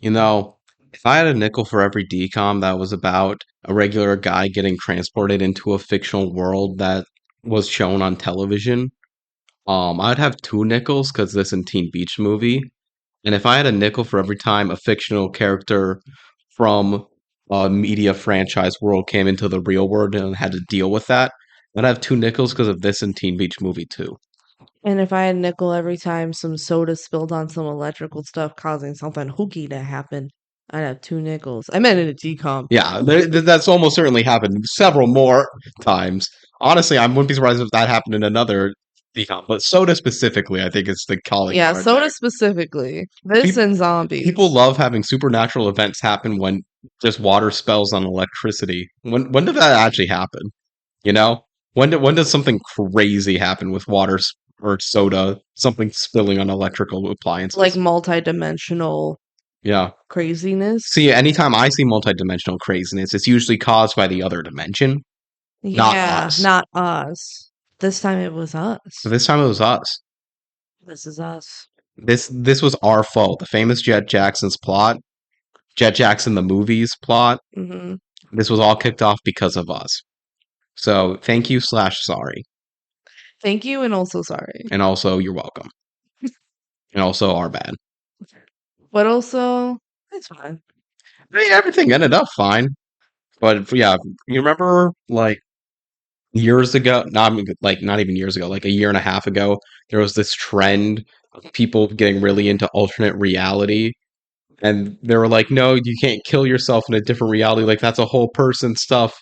You know, if I had a nickel for every decom that was about a regular guy getting transported into a fictional world that was shown on television, I'd have two nickels because this and Teen Beach Movie. And if I had a nickel for every time a fictional character from a media franchise world came into the real world and had to deal with that, I'd have two nickels because of this and Teen Beach Movie too. And if I had nickel every time some soda spilled on some electrical stuff causing something hooky to happen, I'd have two nickels. I meant in a decom. Yeah, that's almost certainly happened several more times. Honestly, I wouldn't be surprised if that happened in another decom, but soda specifically, I think it's the calling Yeah, card soda there. specifically. This and People zombies. love having supernatural events happen when just water spells on electricity. When did that actually happen? You know, when does something crazy happen with water or soda, something spilling on electrical Like appliances? multi-dimensional Yeah. craziness. See, anytime I see multidimensional craziness, it's usually caused by the other dimension, not Yeah, us. not us. This time it was But us. this time it was us. This is us. This was our fault. The famous Jett Jackson's plot, Jett Jackson the movie's plot. Hmm. This was all kicked off because of us. So thank you slash sorry, Thank you, and also sorry. and also you're welcome, and also our bad. But also, it's fine. I mean, everything ended up fine, but yeah, you remember like years ago, not even years ago, like a year and a half ago, there was this trend of people getting really into alternate reality. And they were like, no, you can't kill yourself in a different reality. Like, that's a whole person stuff.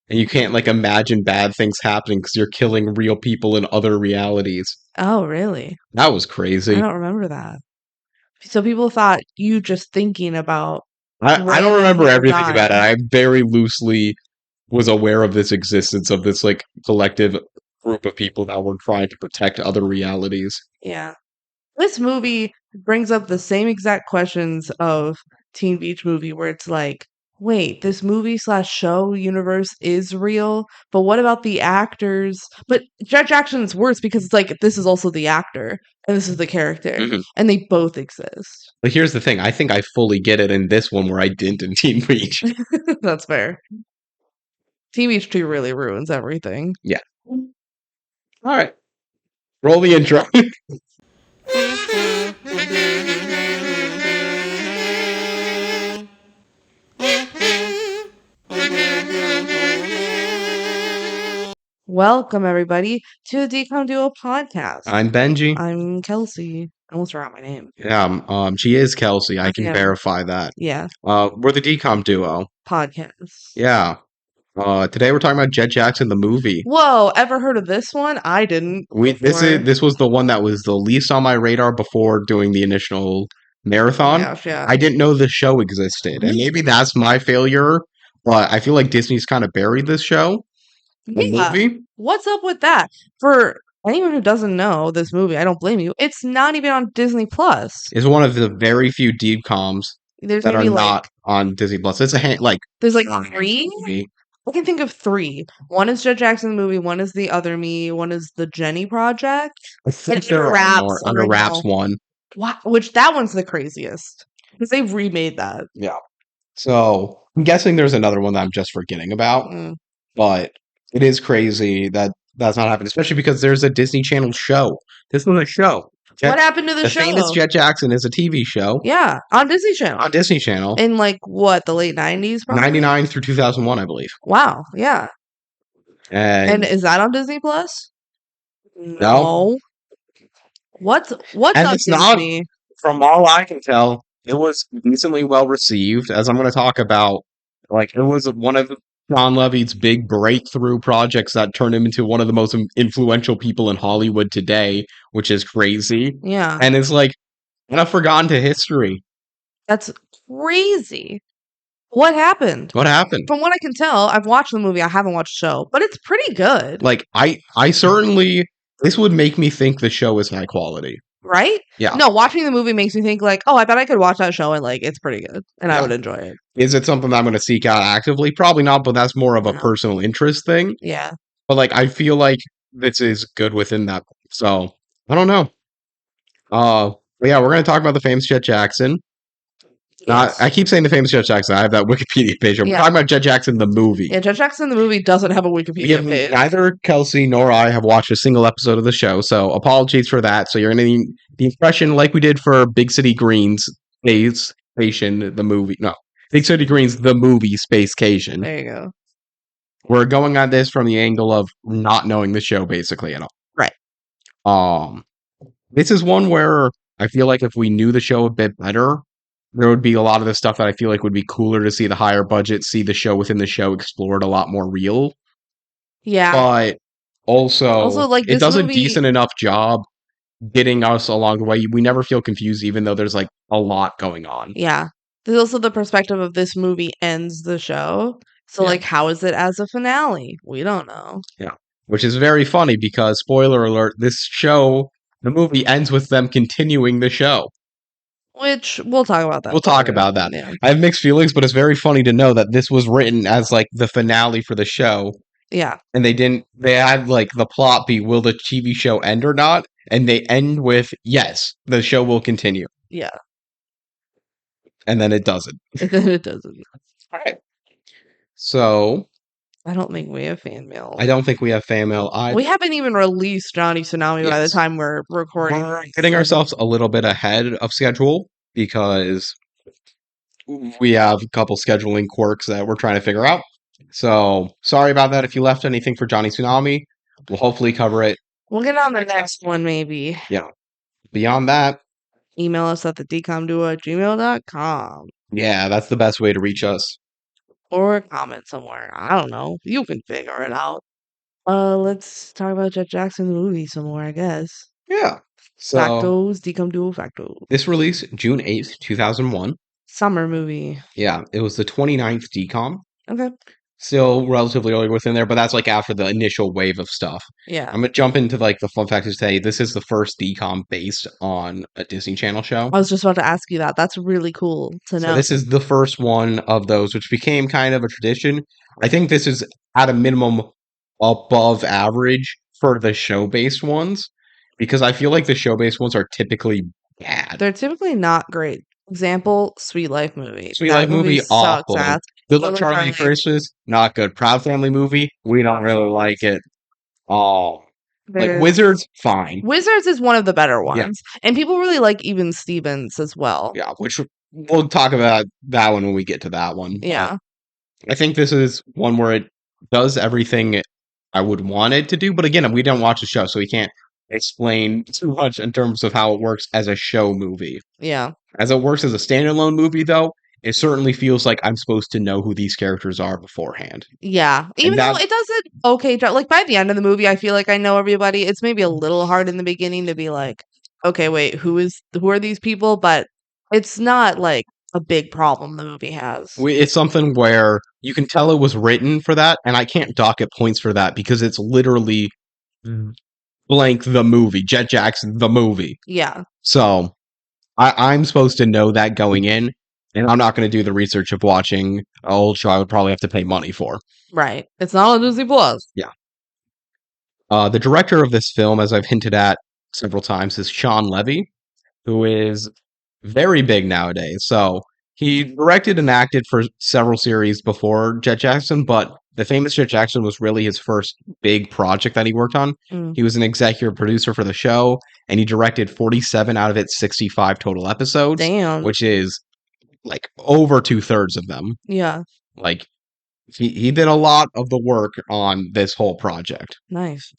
And you can't, like, imagine bad things happening because you're killing real people in other realities. Oh, really? That was I crazy. don't remember that. So people thought you just thinking about I don't random remember people everything about it. dying. I very loosely was aware of this existence of this, like, collective group of people that were trying to protect other realities. Yeah. This movie brings up the same exact questions of Teen Beach Movie, where it's like, wait, this movie slash show universe is real, but what about the actors? But Jett Jackson's worse because it's like this is also the actor and this is the character, Mhm. and they both exist. But here's the thing. I think I fully get it in this one where I didn't in Teen Beach. That's fair. Teen Beach 2 really ruins everything. Yeah. All right. Roll the intro. Welcome everybody to the DCOM Duo podcast. I'm Benji. I'm Kelsey. I almost forgot my name. Yeah, she is Kelsey. I can Yeah. verify that. Yeah, We're the DCOM duo. podcast. Yeah. Today we're talking about Jett Jackson the movie. Whoa, ever heard of this one? I didn't before. This was the one that was the least on my radar before doing the initial marathon. Gosh, yeah. I didn't know the show existed, and maybe that's my failure. But I feel like Disney's kind of buried this show, the Yeah. movie. What's up with that? For anyone who doesn't know this movie, I don't blame you. It's not even on Disney Plus. It's one of the very few DCOMs There's that are maybe not on Disney Plus. It's there's like giant 3. movie. I can think of 3. One is Jett Jackson the movie, one is The Other Me, one is The Jenny Project. I think And there are Wraps more. Under Wraps original. one. Which that one's the craziest because they've remade that. Yeah. So I'm guessing there's another one that I'm just forgetting about, Mm. but it is crazy that that's not happening, especially because there's a Disney Channel show. This was a show. What happened to the famous show? Jett Jackson is a TV show Yeah, on Disney Channel. on Disney Channel, In like what, the late 90s probably? 99 through 2001, I believe. Wow, yeah. And And is that on Disney Plus? no, No. What's and up, it's not. Disney? From all I can tell, it was decently well received. As I'm going to talk about, like it was one of John Levy's big breakthrough projects that turned him into one of the most influential people in Hollywood today, which is crazy. Yeah, And it's like kind of forgotten to history. that's crazy. What happened? What happened? From what I can tell, I've watched the movie. I haven't watched the show, but it's pretty good, Like I certainly this would make me think the show is high quality. right? Yeah. No, watching the movie makes me think like, oh, I bet I could watch that show and like it's pretty good, and I Yeah. would enjoy it. Is it something that I'm going to seek out actively? Probably not, but that's more of a No. personal interest thing. Yeah. But like I feel like this is good within that. So I don't know. But yeah, we're gonna talk about the famous Jett Jackson. Not, Yes. I keep saying the famous Jett Jackson. I have that Wikipedia page. I'm Yeah. talking about Jett Jackson, the movie. Yeah, Jett Jackson the movie doesn't have a We Wikipedia have page. neither Kelsey nor I have watched a single episode of the show, so apologies for that. So you're going to the impression like we did for Big City Greens, Space Station, the movie. No, Big City Greens, the movie, Space Cation. There you go. We're going on this from the angle of not knowing the show basically at all. Right. This is one where I feel like if we knew the show a bit better, there would be a lot of the stuff that I feel like would be cooler to see the higher budget, see the show within the show explored a lot more real. Yeah. But also, Also, like, it this does a movie decent enough job getting us along the way. We never feel confused, even though there's like a lot going on. Yeah. There's also the perspective of this movie ends the show. So, Yeah. like, how is it as a finale? We don't know. Yeah. Which is very funny because, spoiler alert, this show, the movie ends with them continuing the show. Which we'll talk about that We'll talk later. about that. Yeah. I have mixed feelings, but it's very funny to know that this was written as like the finale for the show. Yeah. And they had like the plot be, will the TV show end or not? And they end with, yes, the show will continue. Yeah. And then it doesn't. And then it doesn't. All right. So I don't think we have fan mail. I don't think we have fan mail either. We haven't even released Johnny Tsunami by the Yes. time we're recording. We're getting ourselves a little bit ahead of schedule because we have a couple scheduling quirks that we're trying to figure out. So sorry about that. If you left anything for Johnny Tsunami, we'll hopefully cover it. We'll get on the next one, maybe. Yeah. Beyond that, Email us at the dcomduo@gmail.com. yeah, that's the best way to reach us. Or comment somewhere. I don't know. You can figure it out. Let's talk about Jett Jackson the movie some more, I guess. Yeah. So Factos, Decom Duo Factos. this released June 8th, 2001. Summer movie. Yeah, it was the 29th DCOM. Okay. Still relatively early within there, but that's like after the initial wave of stuff. Yeah. I'm gonna jump into like the fun fact to say this is the first DCOM based on a Disney Channel show. I was just about to ask you that. That's really cool to know. So this is the first one of those, which became kind of a tradition. I think this is at a minimum above average for the show based ones because I feel like the show based ones are typically bad. They're typically not great. Example, Sweet Life movie. Sweet That Life movie, sucks awful. ass. Good Good Luck Luck Charlie Charlie. Christmas, not good. Proud Family movie, we don't really like it. Oh, like There's- Wizards, fine. Wizards is one of the better Yeah. ones. And people really like Even Stevens as well. Yeah, which we'll talk about that one when we get to that one. Yeah. I think this is one where it does everything I would want it to do, but again, we don't watch the show, so we can't explain too much in terms of how it works as a show movie. Yeah. As it works as a standalone movie, though, it certainly feels like I'm supposed to know who these characters are beforehand. Yeah. Even though it does it okay job. Like by the end of the movie, I feel like I know everybody. It's maybe a little hard in the beginning to be like, okay, wait, who are these people? But it's not like a big problem the movie has. It's something where you can tell it was written for that, and I can't dock it points for that because it's literally blank the movie, Jett Jackson the movie. Yeah. So I'm supposed to know that going in, and I'm not going to do the research of watching an old show I would probably have to pay money for. Right. It's not on Disney Plus. Yeah. The director of this film, as I've hinted at several times, is Sean Levy, who is very big nowadays. So he directed and acted for several series before Jett Jackson, but the famous Jett Jackson was really his first big project that he worked on. He was an executive producer for the show, and he directed 47 out of its 65 total episodes. Damn. Which is like over 2/3 of them. Yeah. Like he did a lot of the work on this whole project. Nice.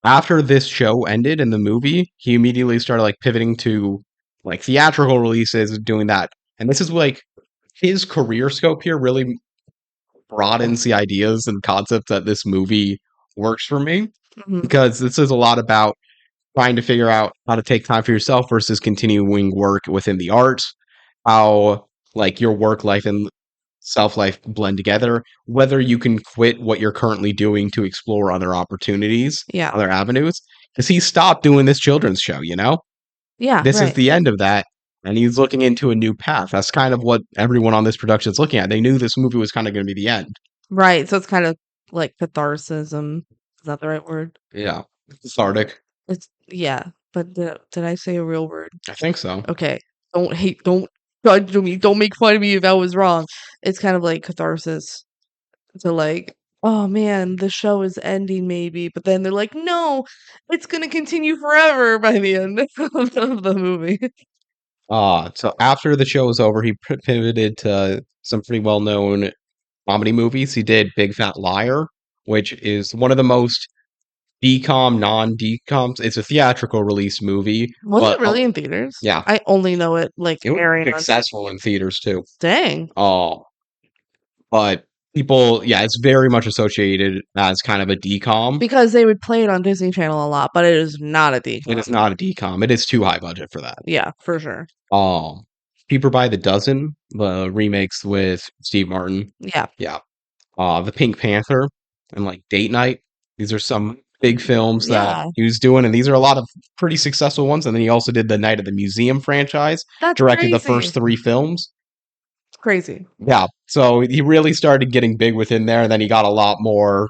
After this show ended in the movie, he immediately started like pivoting to like theatrical releases, doing that. And this is like his career scope here really broadens the ideas and concepts that this movie works for me. Mhm. Because this is a lot about trying to figure out how to take time for yourself versus continuing work within the arts, how like your work life and self life blend together, whether you can quit what you're currently doing to explore other opportunities, Yeah. other avenues. Because he stopped doing this children's show, you know? Yeah. This is right. the end of that, and he's looking into a new path. That's kind of what everyone on this production is looking at. They knew this movie was kind of going to be the end. Right. So it's kind of like catharsis. Is that the right word? Yeah. Cathartic. It's yeah. But did I say a real word? I think so. Okay. Don't judge me, don't make fun of me if I was wrong. It's kind of like catharsis to like, oh man, the show is ending maybe, but then they're like, no, it's gonna continue forever by the end of the movie. So after the show was over, he pivoted to some pretty well-known comedy movies. He did Big Fat Liar, which is one of the most DCOM, non-DCOMs. It's a theatrical release movie, Was it but really in theaters? yeah, I only know it like it was airing on successful in theaters too. Dang. Oh, but people, yeah, it's very much associated as kind of a DCOM. Because they would play it on Disney Channel a lot, but it is not a It is decom. not a DCOM. It is too high budget for that. Yeah, for sure. Um, Cheaper by the Dozen, the remakes with Steve Martin. Yeah. Yeah. The Pink Panther and like Date Night. These are some big films that Yeah. he was doing, and these are a lot of pretty successful ones. And then he also did the Night of the Museum franchise, That's directed the crazy. first three films. Crazy. Yeah, so he really started getting big within there, and then he got a lot more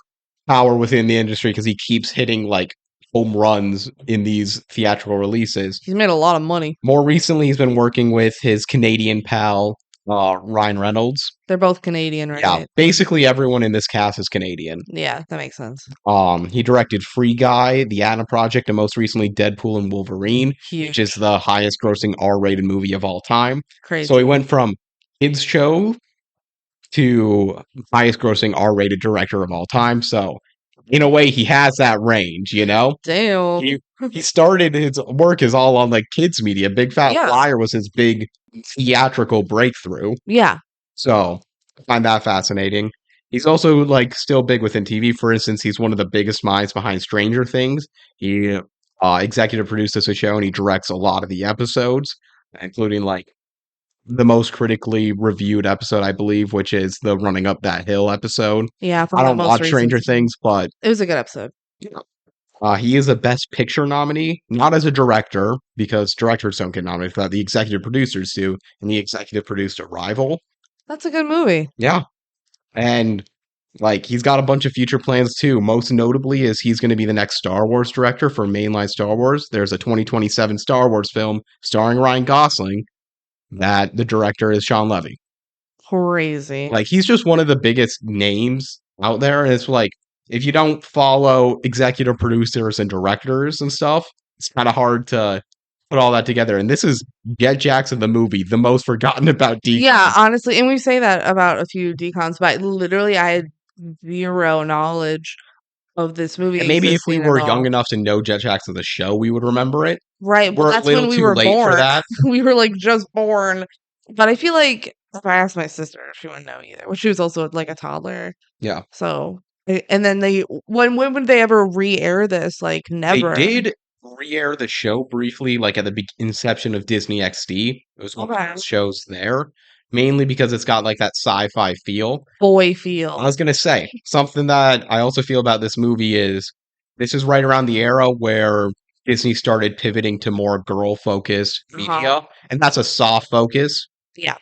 power within the industry because he keeps hitting like home runs in these theatrical releases. He's made a lot of money. More recently, he's been working with his Canadian pal, Ryan Reynolds. They're both Canadian, right? Yeah, basically everyone in this cast is Canadian. Yeah, that makes sense. He directed Free Guy, The Atom Project, and most recently Deadpool and Wolverine, which is Huge. the highest grossing R-rated movie of all time. Crazy. So he went from kids show to highest grossing R-rated director of all time. So in a way, he has that range, you know? Damn. He started his work is all on like kids media. Big Fat Yeah. Liar was his big theatrical breakthrough. Yeah. So I find that fascinating. He's also like still big within TV. For instance, he's one of the biggest minds behind Stranger Things. He executive produces a show and he directs a lot of the episodes, including like the most critically reviewed episode, I believe, which is the Running Up That Hill episode. Yeah, from I the don't most watch recent Stranger season. Things, but It was a good episode. he is a Best Picture nominee, not as a director, because directors don't get nominated for that. The executive producers do, and the executive produced Arrival. That's a good movie. Yeah. And like he's got a bunch of future plans too. Most notably is he's going to be the next Star Wars director for mainline Star Wars. There's a 2027 Star Wars film starring Ryan Gosling that the director is Sean Levy. Crazy. Like he's just one of the biggest names out there, and it's like if you don't follow executive producers and directors and stuff, it's kind of hard to put all that together. And this is Jett Jackson, the movie, the most forgotten about DCOMs. Yeah, honestly, and we say that about a few decons, but literally I had zero knowledge of this movie And maybe if we existing at were all. young enough to know Jett Jackson the show, we would remember it. Right, We're but a that's little when we too were late for born. that. We were like just born. But I feel like if I asked my sister, she wouldn't know either. Well, she was also like a toddler. Yeah. So, and then when would they ever re-air this? Like never. They did re-air the show briefly, like at the inception of Disney XD. It was one of Okay. those shows there, mainly because it's got like that sci-fi feel. Boy feel. I was gonna say something that I also feel about this movie is this is right around the era where Disney started pivoting to more girl-focused media, and that's a soft focus. Yeah.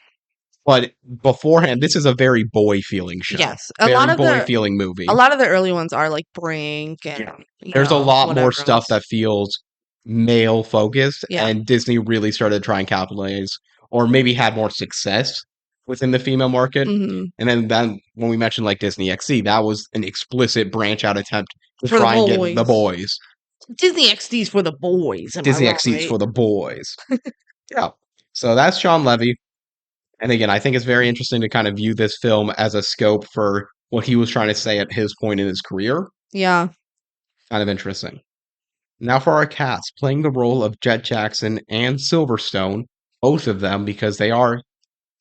But beforehand, this is a very boy-feeling show. Yes. Very boy-feeling movie. A lot of the early ones are like Brink and There's a lot more whatever stuff else. that feels male focused, Yeah. and Disney really started to try and capitalize, or maybe had more success within the female market. Mhm. And then when we mentioned like Disney XC, that was an explicit branch out attempt to For the try and get the boys. boys. Disney XD's for the boys. Disney XC's for the boys. Yeah. So that's Sean Levy. And again, I think it's very interesting to kind of view this film as a scope for what he was trying to say at his point in his career. Yeah. Kind of interesting. Now for our cast, playing the role of Jett Jackson and Silverstone, both of them because they are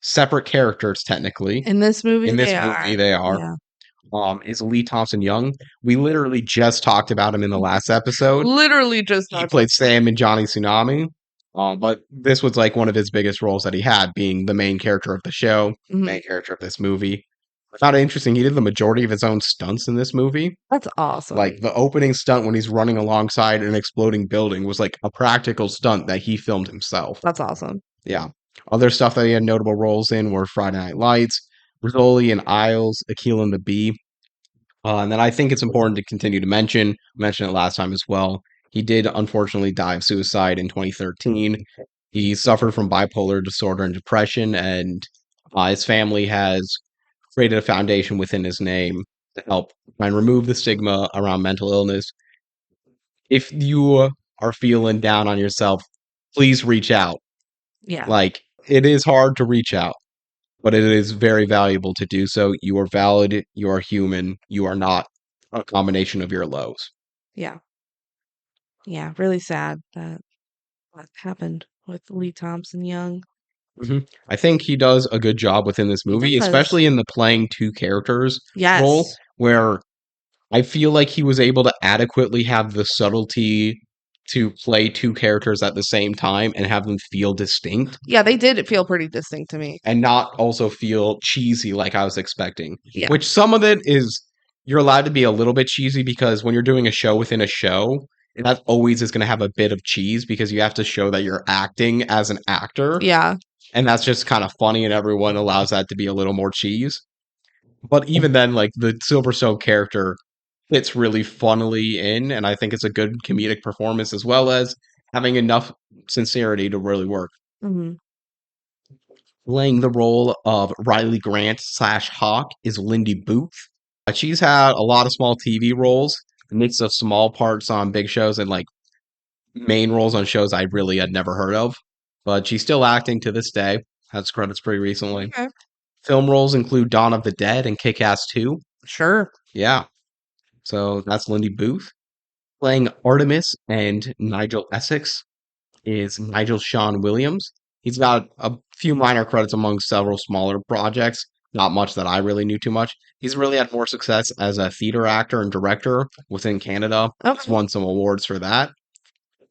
separate characters technically. In this movie, they are. Yeah. Is Lee Thompson Young. We literally just talked about him in the last episode. Literally just He played Sam in Johnny Tsunami. But this was like one of his biggest roles that he had, being the main character of the show, main character of this movie. I found it interesting. He did the majority of his own stunts in this movie. That's awesome. Like the opening stunt when he's running alongside an exploding building was like a practical stunt that he filmed himself. That's awesome. Yeah. Other stuff that he had notable roles in were Friday Night Lights, Rizzoli and Isles, Akil and the Bee. And then I think it's important to continue to mention it last time as well. He did unfortunately die of suicide in 2013. He suffered from bipolar disorder and depression, and his family has created a foundation within his name to help try and remove the stigma around mental illness. If you are feeling down on yourself, please reach out. Yeah. Like, it is hard to reach out, but it is very valuable to do so. You are valid, you are human, you are not a combination of your lows. Yeah. Yeah. Really sad that what happened with Lee Thompson Young. I think he does a good job within this He movie, does. especially in the playing two characters role, Yes. where I feel like he was able to adequately have the subtlety to play two characters at the same time and have them feel distinct Yeah, they did feel pretty distinct to me. and not also feel cheesy like I was expecting. Yeah. Which some of it is you're allowed to be a little bit cheesy because when you're doing a show within a show, that always is going to have a bit of cheese because you have to show that you're acting as an actor. Yeah. And that's just kind of funny, and everyone allows that to be a little more cheese. But even then, like the Silverstone character fits really funnily in, and I think it's a good comedic performance as well as having enough sincerity to really work. Hmm. Playing the role of Riley Grant slash Hawk is Lindy Booth. She's had a lot of small TV roles, a mix of small parts on big shows and like main roles on shows I really had never heard of. But she's still acting to this day. Has credits pretty recently. Okay. Film roles include Dawn of the Dead and Kick-Ass 2. Sure. Yeah, so that's Lindy Booth. Playing Artemis and Nigel Essex is Nigel Sean Williams. He's got a few minor credits among several smaller projects, not much that I really knew too much. He's really had more success as a theater actor and director within Canada. He's Okay. won some awards for that.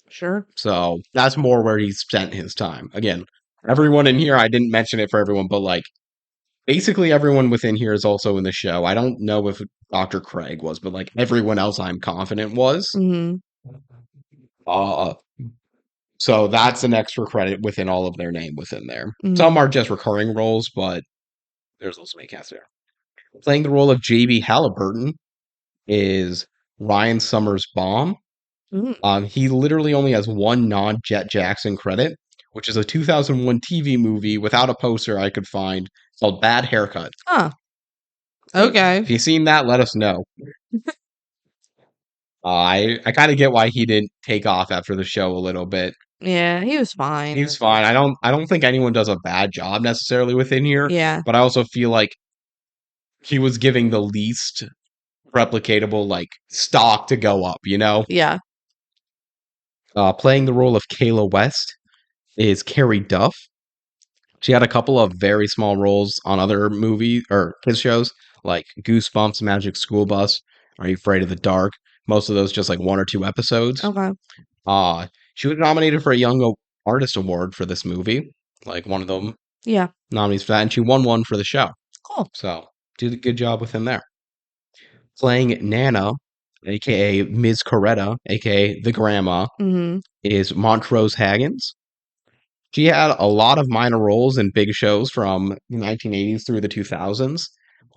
Sure. So that's more where he spent his time. Again, everyone in here, I didn't mention it for everyone, but like basically everyone within here is also in the show. I don't know if Dr. Craig was, but like everyone else I'm confident was. Hmm. Uh so that's an extra credit within all of their name within there. Hmm. Some are just recurring roles, but there's also a cast there. Playing the role of JB Halliburton is Ryan Summers Baum. Mm. He literally only has one non-Jett Jackson credit, which is a 2001 TV movie without a poster I could find called Bad Haircut. Huh. So Okay. if you've seen that, let us know. I kind of get why he didn't take off after the show a little bit. Yeah, he was fine. He's fine. I don't think anyone does a bad job necessarily within here, Yeah. but I also feel like he was giving the least replicatable like stock to go up, you know? Yeah. Playing the role of Kayla West is Carrie Duff. She had a couple of very small roles on other movie or kids shows like Goosebumps, Magic School Bus, Are You Afraid of the Dark? Most of those just like one or two episodes. Okay. She was nominated for a Young Artist Award for this movie, like one of them Yeah. nominees for that, and she won one for the show. Cool. So did a good job with him there. Playing Nana, aka Ms. Coretta, aka the Grandma, Hmm. is Montrose Haggins. She had a lot of minor roles in big shows from the 1980s through the 2000s.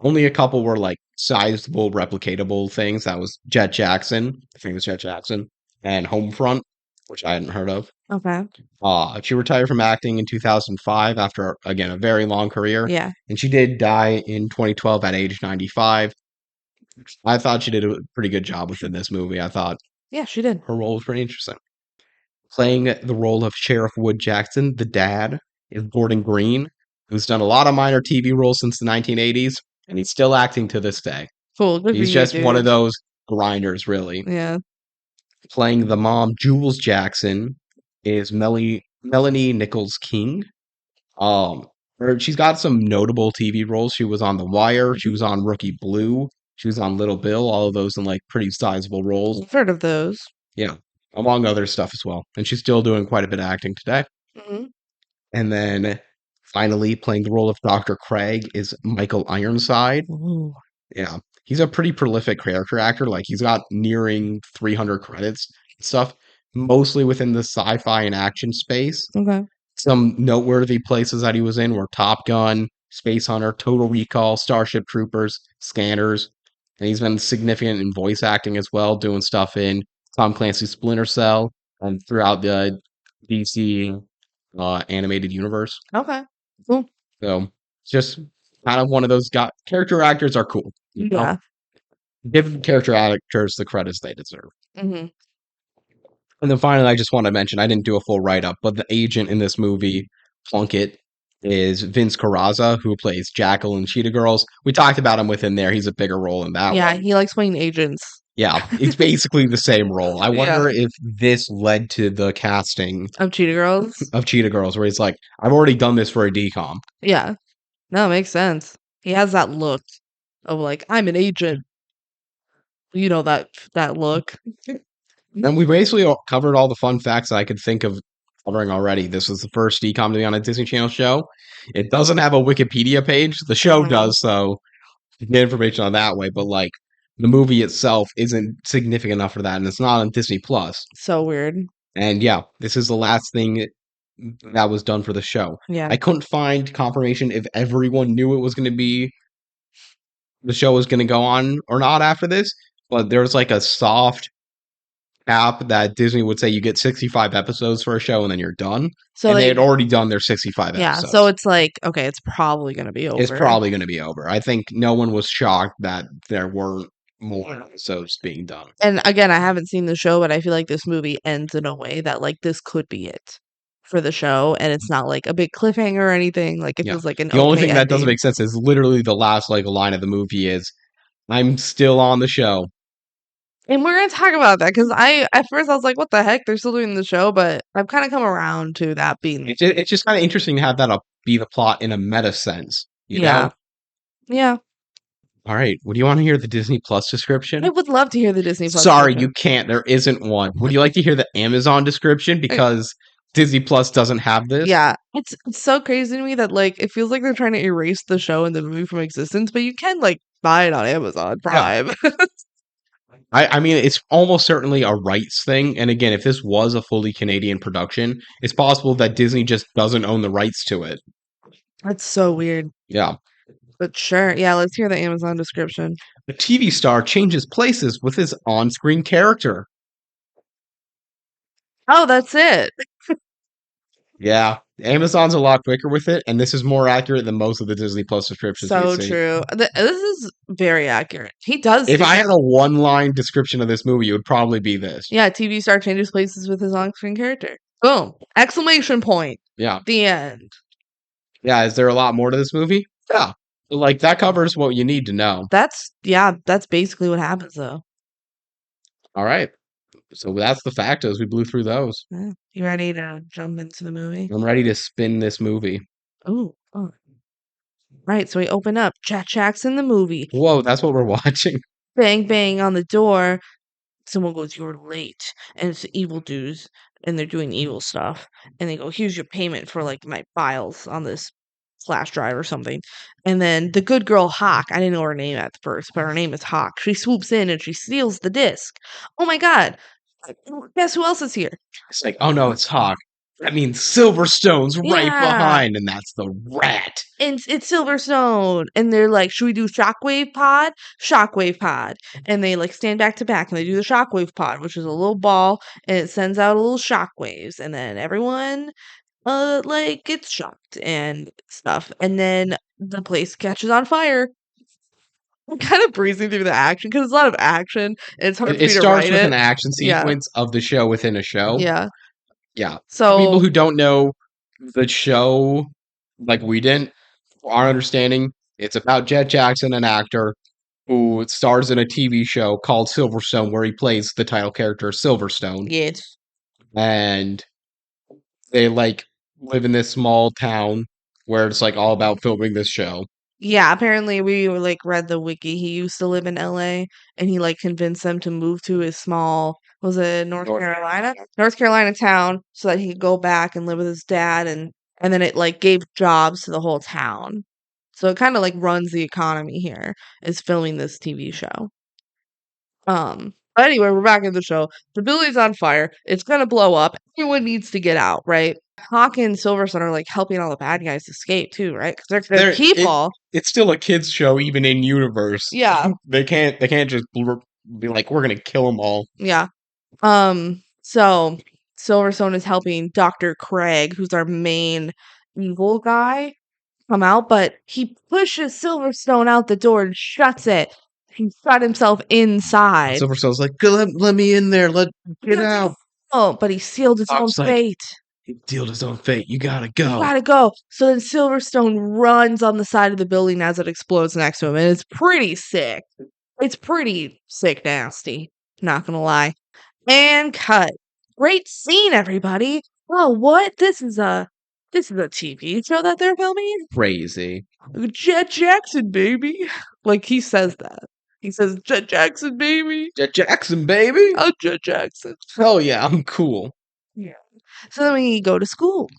Only a couple were like sizable, replicatable things. That was Jett Jackson, the famous Jett Jackson, and Homefront, which I hadn't heard of. Okay. She retired from acting in 2005 after, again, a very long career. Yeah. And she did die in 2012 at age 95. I thought she did a pretty good job within this movie. I thought Yeah, she did. her role was pretty interesting. Playing the role of Sheriff Wood Jackson, the dad, is Gordon Green, who's done a lot of minor TV roles since the 1980s, and he's still acting to this day. Cool. Good for He's you, just one of dude. those grinders, really. Yeah. Playing the mom, Jules Jackson, is Melanie Nichols King. Um, she's got some notable TV roles. She was on The Wire. She was on Rookie Blue. She was on Little Bill. All of those in like pretty sizable roles. I've heard of those. Yeah, among other stuff as well. And she's still doing quite a bit of acting today. Hmm. And then finally playing the role of Dr. Craig is Michael Ironside. Ooh. Yeah. He's a pretty prolific character actor. Like he's got nearing 300 credits and stuff, mostly within the sci-fi and action space. Okay. Some noteworthy places that he was in were Top Gun, Space Hunter, Total Recall, Starship Troopers, Scanners. And he's been significant in voice acting as well, doing stuff in Tom Clancy's Splinter Cell and throughout the DC animated universe. Okay. Cool. So just kind of one of those character actors are cool. You know, Yeah. give character actors the credits they deserve. Hmm. And then finally, I just want to mention I didn't do a full write up, but the agent in this movie, Plunkett, is Vince Carrazza, who plays Jackal in Cheetah Girls. We talked about him within there. He's a bigger role in that Yeah, one. he likes playing agents. Yeah, it's basically the same role. I Yeah. wonder if this led to the casting Of Cheetah Girls. of Cheetah Girls, where he's like, I've already done this for a DCOM. Yeah. No, it makes sense. He has that look of like, I'm an agent. You know that look. And we basically covered all the fun facts that I could think of covering already. This was the first DCOM to be on a Disney Channel show. It doesn't have a Wikipedia page. The show Mhm. does, so you can get information on that way. But like the movie itself isn't significant enough for that, and it's not on Disney Plus. So weird. And yeah, this is the last thing that was done for the show. Yeah. I couldn't find confirmation if everyone knew it was going to be the show was going to go on or not after this, but there's like a soft app that Disney would say you get 65 episodes for a show and then you're done. So And they they had already done their 65 yeah, episodes. so it's like, okay, it's probably gonna be It's over. probably going to be over. I think no one was shocked that there weren't more episodes being done. And again, I haven't seen the show, but I feel like this movie ends in a way that like this could be it for the show, and it's not like a big cliffhanger or anything. Like it Yeah. feels like an The only okay thing that doesn't ending. make sense is literally the last like line of the movie is I'm still on the show. And we're gonna talk about that because I at first I was like, what the heck? They're still doing the show, but I've kind of come around to that being It's just kind of interesting to have that be the plot in a meta sense, you yeah. know? Yeah. All right. Would you want to hear the Disney Plus I description? would love to hear the Disney Plus Sorry, version. you can't. There isn't one. Would you like to hear the Amazon description? Because Disney Plus doesn't have this. Yeah, it's so crazy to me that like it feels like they're trying to erase the show and the movie from existence, but you can like buy it on Amazon Yeah. Prime. I mean, it's almost certainly a rights thing. And again, if this was a fully Canadian production, it's possible that Disney just doesn't own the rights to it. That's so weird. Yeah. But sure, yeah, let's hear the Amazon description. A TV star changes places with his on screen character. Oh, that's it. Yeah. Amazon's a lot quicker with it, and this is more accurate than most of the Disney Plus descriptions we So see. true. This is very accurate. He does. If I had a one line description of this movie, it would probably be this. Yeah, TV star changes places with his on-screen character. Boom! Exclamation point. Yeah. The end. Yeah. Is there a lot more to this movie? Yeah. Like, that covers what you need to know. That's basically what happens though. All right. So that's the factos. We blew through those. Yeah. You ready to jump into the movie? I'm ready to spin this movie. Ooh. Oh. Right, so we open up. Jett Jackson, the movie. Whoa, that's what we're watching. Bang, bang on the door. Someone goes, "You're late," and it's the evil dudes, and they're doing evil stuff. And they go, "Here's your payment for like my files on this flash drive or something." And then the good girl Hawk, I didn't know her name at first, but her name is Hawk. She swoops in and she steals the disc. Oh my god! Guess who else is here? It's like, oh no, it's Hawk. That means Silverstone's right Yeah. behind, and that's the rat. And it's Silverstone. And they're like, should we do Shockwave Pod? Shockwave Pod. And they like stand back to back and they do the Shockwave Pod, which is a little ball and it sends out a little shockwaves. And then everyone like gets shocked and stuff. And then the place catches on fire. I'm kind of breezing through the action because it's a lot of action. And it's hard for It me to starts write with it. an action Yeah. sequence of the show within a show. Yeah. Yeah. So People who don't know the show, like we didn't, for our understanding, it's about Jett Jackson, an actor who stars in a TV show called Silverstone, where he plays the title character Silverstone. yes. And they like live in this small town where it's like all about filming this show. Yeah, apparently we like read the wiki. He used to live in LA and he like convinced them to move to his small was it North Carolina? North Carolina town so that he could go back and live with his dad and then it like gave jobs to the whole town. So it kind of like runs the economy here is filming this TV show. But anyway, we're back in the show. The building's on fire. It's gonna blow up. Everyone needs to get out, right? Hawk and Silverstone are like helping all the bad guys escape too, right? Because they're people. It's still a kids show, even in universe. Yeah. They can't just be like, we're gonna kill them all. Yeah. So Silverstone is helping Dr. Craig, who's our main evil guy, come out, but he pushes Silverstone out the door and shuts it. He shut himself inside. Silverstone's like, let me in there. Get out. Oh, but he sealed his own Doc's like, fate. he sealed his own fate. You gotta You go. gotta go. So then Silverstone runs on the side of the building as it explodes next to him, and it's pretty sick. It's pretty sick nasty. Not gonna lie. And cut. Great scene, everybody. Oh, what? This is a TV show that they're filming? Crazy. Jett Jackson, baby. Like he says that. He says Jett Jackson, baby. Jett Jackson, baby. I'm Jett Jackson. Hell yeah, I'm cool. Yeah. So then we go to school.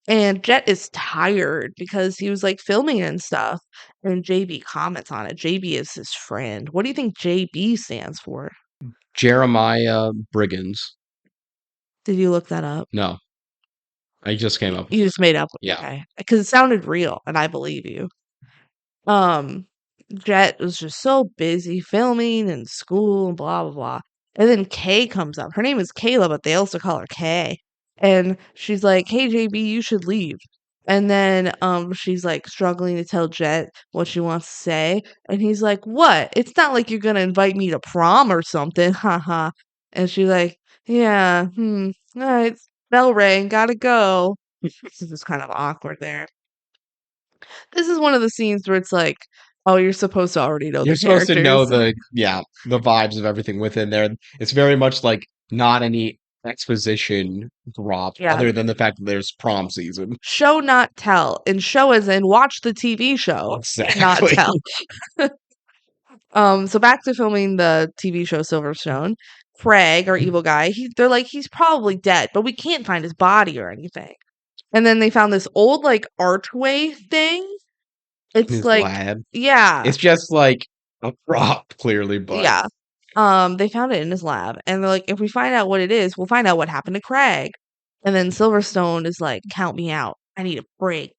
And Jett is tired because he was like filming and stuff. And JB comments on it. JB is his friend. What do you think JB stands for? Jeremiah Briggins. Did you look that up? No. I just came up with You just made up. Yeah. Okay. Because it sounded real, and I believe you. Jett was just so busy filming and school and blah blah blah. And then Kay comes up. Her name is Kayla, but they also call her Kay. And she's like, "Hey JB, you should leave." And then she's like struggling to tell Jett what she wants to say. And he's like, "What? It's not like you're gonna invite me to prom or something." Haha. And she's like, "Yeah, all right, bell rang, gotta go." This is just kind of awkward there. This is one of the scenes where it's like, oh, you're supposed to already know You're the supposed to know characters. the vibes of everything within there. It's very much like not any exposition dropped Yeah. other than the fact that there's prom season. Show, not tell. And show as in watch the TV show, not Exactly. tell. So back to filming the TV show Silverstone. Craig, our evil guy, they're like, he's probably dead, but we can't find his body or anything. And then they found this old like archway thing. It's His like, lab. yeah, It's just like a prop, clearly, but yeah. They found it in his lab, and they're like, if we find out what it is, we'll find out what happened to Craig. And then Silverstone is like, count me out. I need a break.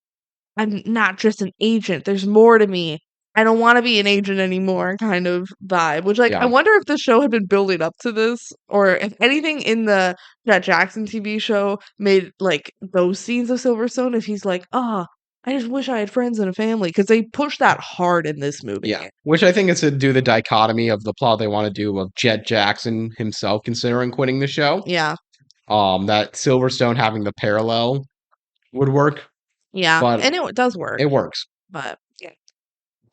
I'm not just an agent. There's more to me. I don't want to be an agent anymore, kind of vibe. Which, like, I yeah. wonder if the show had been building up to this, or if anything in the Jett Jackson TV show made like those scenes of Silverstone. If he's like, oh, I just wish I had friends and a family, because they push that hard in this movie. Yeah, which I think is to do the dichotomy of the plot they want to do of Jett Jackson himself considering quitting the show. Yeah. That Silverstone having the parallel would work. Yeah, but and it does work. It works. But yeah.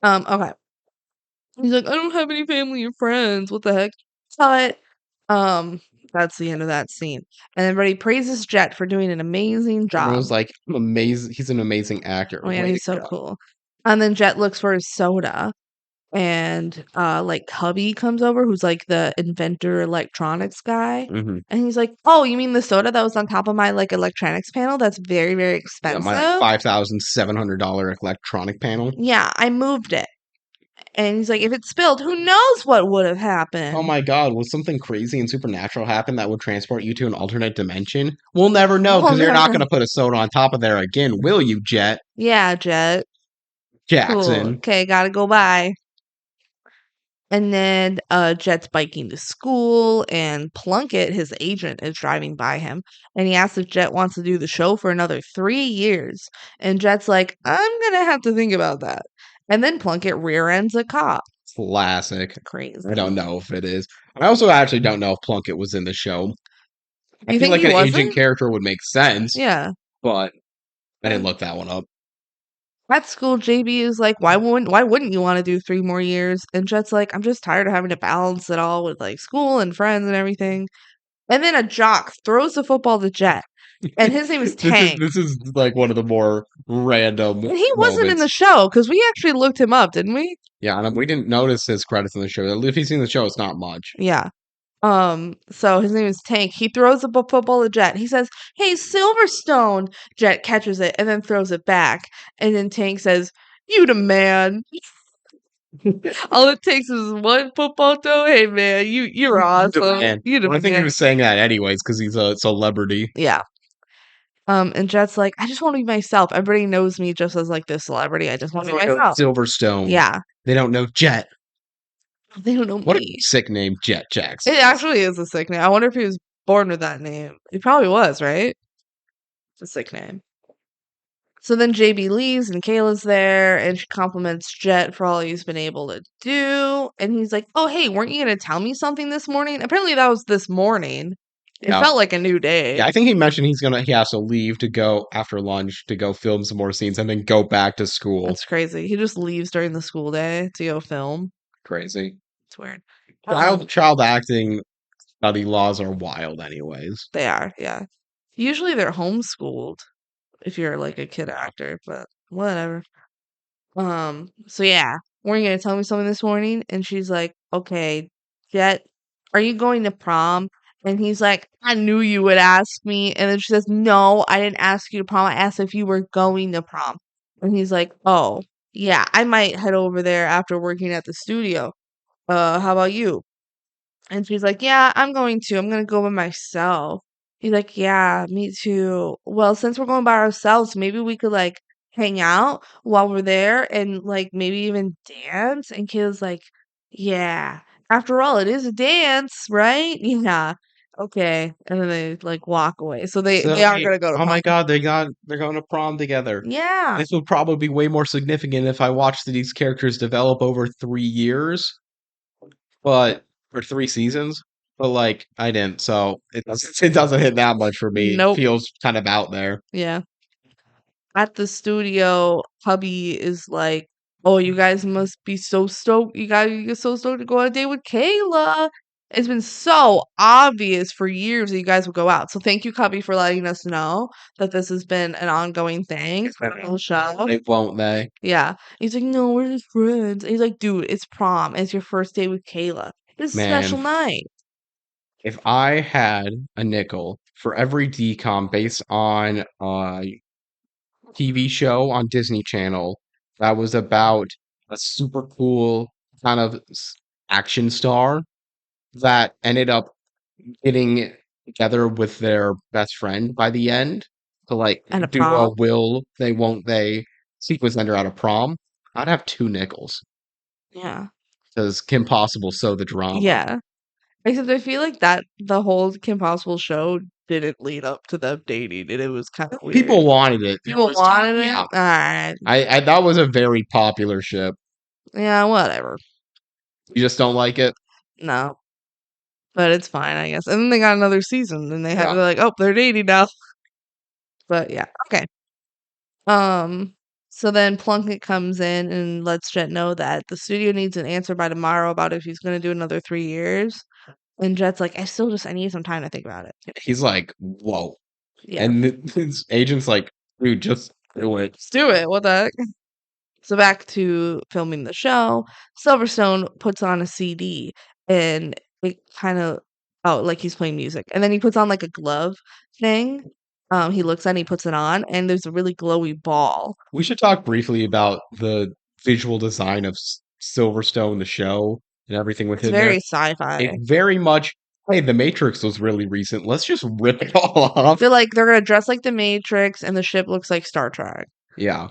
Okay. He's like, I don't have any family or friends. What the heck? But that's the end of that scene. And everybody praises Jett for doing an amazing job. Everyone's like, amazing. He's an amazing actor. Oh yeah, he's so cool. And then Jett looks for his soda. And like Cubby comes over, who's like the inventor electronics guy. Mm-hmm. And he's like, oh, you mean the soda that was on top of my like electronics panel? That's very, very expensive. Yeah, my $5,700 electronic panel. Yeah, I moved it. And he's like, if it spilled, who knows what would have happened? Oh my god, will something crazy and supernatural happen that would transport you to an alternate dimension? We'll never know, because you're not going to put a soda on top of there again, will you, Jett? Yeah, Jett. Jackson. Cool. Okay, gotta go by. And then Jett's biking to school, and Plunkett, his agent, is driving by him. And he asks if Jett wants to do the show for another 3 years. And Jett's like, I'm going to have to think about that. And then Plunkett rear ends a cop. Classic. Crazy. I don't know if it is. I also actually don't know if Plunkett was in the show. I feel like an agent character would make sense. Yeah. But I didn't look that one up. At school, JB is like, why wouldn't you want to do 3 more years? And Jett's like, I'm just tired of having to balance it all with like school and friends and everything. And then a jock throws the football to Jett. And his name is Tank. This is like one of the more random. And he wasn't in the show, because we actually looked him up, didn't we? Yeah, and we didn't notice his credits in the show. If he's in the show, it's not much. Yeah. So his name is Tank. He throws the football to Jett. He says, hey, Silverstone. Jett catches it and then throws it back. And then Tank says, you the man. All it takes is one football toe. Hey man, you're awesome. You the man. I think he was saying that anyways because he's a celebrity. Yeah. And Jett's like, I just want to be myself. Everybody knows me just as like this celebrity. I just want to be myself. Silverstone. Yeah. They don't know Jett. They don't know What me. a sick name, Jett Jackson. It actually is a sick name. I wonder if he was born with that name. He probably was, right? It's a sick name. So then JB leaves and Kayla's there and she compliments Jett for all he's been able to do. And he's like, oh, hey, weren't you going to tell me something this morning? Apparently that was this morning. It Yeah. felt like a new day. Yeah, I think he mentioned he has to leave to go after lunch to go film some more scenes and then go back to school. That's crazy. He just leaves during the school day to go film. Crazy. It's weird. Child acting study laws are wild anyways. They are, yeah. Usually they're homeschooled if you're like a kid actor, but whatever. So yeah, were you gonna tell me something this morning? And she's like, okay, Jet, are you going to prom? And he's like, I knew you would ask me. And then she says, no, I didn't ask you to prom. I asked if you were going to prom. And he's like, oh, yeah, I might head over there after working at the studio. How about you? And she's like, yeah, I'm going to. I'm going to go by myself. He's like, yeah, me too. Well, since we're going by ourselves, maybe we could like hang out while we're there and like maybe even dance. And Kayla's like, yeah, after all, it is a dance, right? Yeah. Okay. And then they like walk away. So they So, are going to go to oh prom. my god, they're going to prom together. Yeah. This would probably be way more significant if I watched these characters develop over 3 years, but or 3 seasons. But like I didn't, so it doesn't hit that much for me. It Nope. feels kind of out there. Yeah. At the studio, hubby is like, "Oh, you guys must be so stoked. You get so stoked to go on a date with Kayla. It's been so obvious for years that you guys would go out. So thank you, hubby, for letting us know that this has been an ongoing thing for the whole show." They won't they? Yeah. He's like, "No, we're just friends." And he's like, "Dude, it's prom. It's your first date with Kayla. It's a special Man, night." if I had a nickel for every decom based on TV show on Disney Channel that was about a super cool kind of action star that ended up getting together with their best friend by the end to like And a do prom. a will they won't they sequence ender out of prom, I'd have two nickels Yeah. because Kim Possible so the drama. Yeah. Except I feel like that the whole Kim Possible show didn't lead up to them dating, and it was kind of weird. People wanted it. There People was wanted it? yeah. Alright. I that was a very popular ship. Yeah, whatever. You just don't like it? No, but it's fine, I guess. And then they got another season, and they had to Yeah. be like, "Oh, they're dating now." But yeah, okay. So then Plunkett comes in and lets Jet know that the studio needs an answer by tomorrow about if he's gonna do another 3 years. And Jet's like, I need some time to think about it." He's like, whoa. Yeah. And his agent's like, dude, just do it. Let's do it. What the heck? So back to filming the show, Silverstone puts on a CD and it kind of like he's playing music. And then he puts on like a glove thing. He looks at it, he puts it on, and there's a really glowy ball. We should talk briefly about the visual design of Silverstone, the show, and everything It's within there. very sci-fi. It very much, hey, The Matrix was really recent. Let's just rip it all off. They're like they're gonna dress like the Matrix, and the ship looks like Star Trek, Yeah.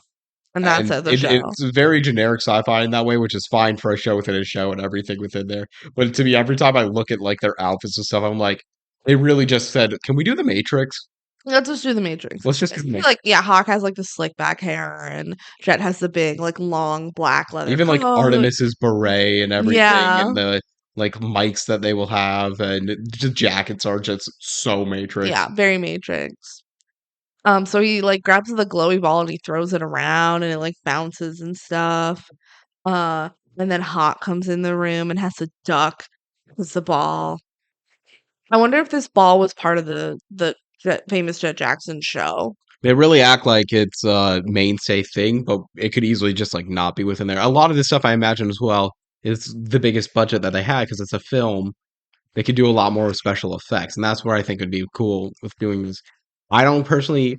and that's And it. The show. it's very generic sci-fi in that way, which is fine for a show within a show and everything within there. But to me, every time I look at like their outfits and stuff, I'm like, they really just said, "Can we do the Matrix? Let's just do the Matrix. Let's just I do the feel Matrix." like yeah, Hawk has like the slick back hair, and Jet has the big like long black leather Even like coat. Artemis's beret and everything, Yeah, and the like mics that they will have, and the jackets are just so Matrix. yeah, very Matrix. So he like grabs the glowy ball and he throws it around and it like bounces and stuff. Uh, and then Hawk comes in the room and has to duck with the ball. I wonder if this ball was part of the famous Jett Jackson show. They really act like it's a mainstay thing, but it could easily just like not be within there. A lot of this stuff, I imagine as well, is the biggest budget that they had because it's a film. They could do a lot more with special effects, and that's where I think it'd be cool with doing this. I don't personally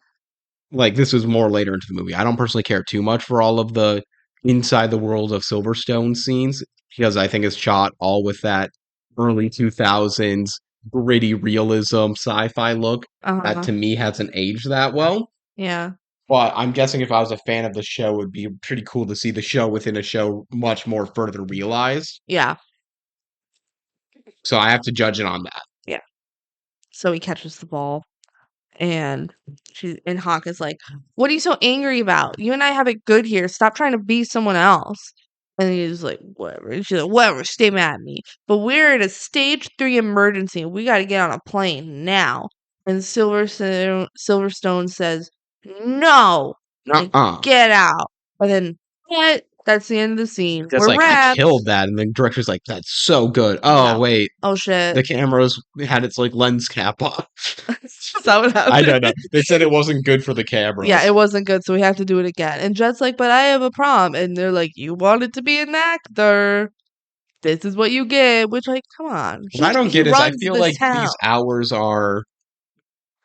like this was more later into the movie. I don't personally care too much for all of the inside the world of Silverstone scenes because I think it's shot all with that early 2000s gritty realism sci-fi look that Uh-huh. to me hasn't aged that well. Yeah. But I'm guessing if I was a fan of the show, it would be pretty cool to see the show within a show much more further realized. Yeah. So I have to judge it on that. Yeah. So he catches the ball, and Hawk is like, "What are you so angry about? You and I have it good here. Stop trying to be someone else." And he's like, "Whatever." And she's like, "Whatever. Stay mad at me. But we're at a stage 3 emergency. We got to get on a plane now." And Silverstone says, "No, and Uh-uh. get out." And then what? That's the end of the scene. Just We're like, I wrapped. killed that. And the director's like, that's so good. Yeah. Oh, wait. Oh shit. The camera's had its like lens cap off. Is that what happened? I don't know. They said it wasn't good for the camera. Yeah, it wasn't good, so we have to do it again. And Jet's like, "But I have a prom." And they're like, "You wanted to be an actor. This is what you get." Which, like, come on. What I don't He get is I runs feel this like town. these hours are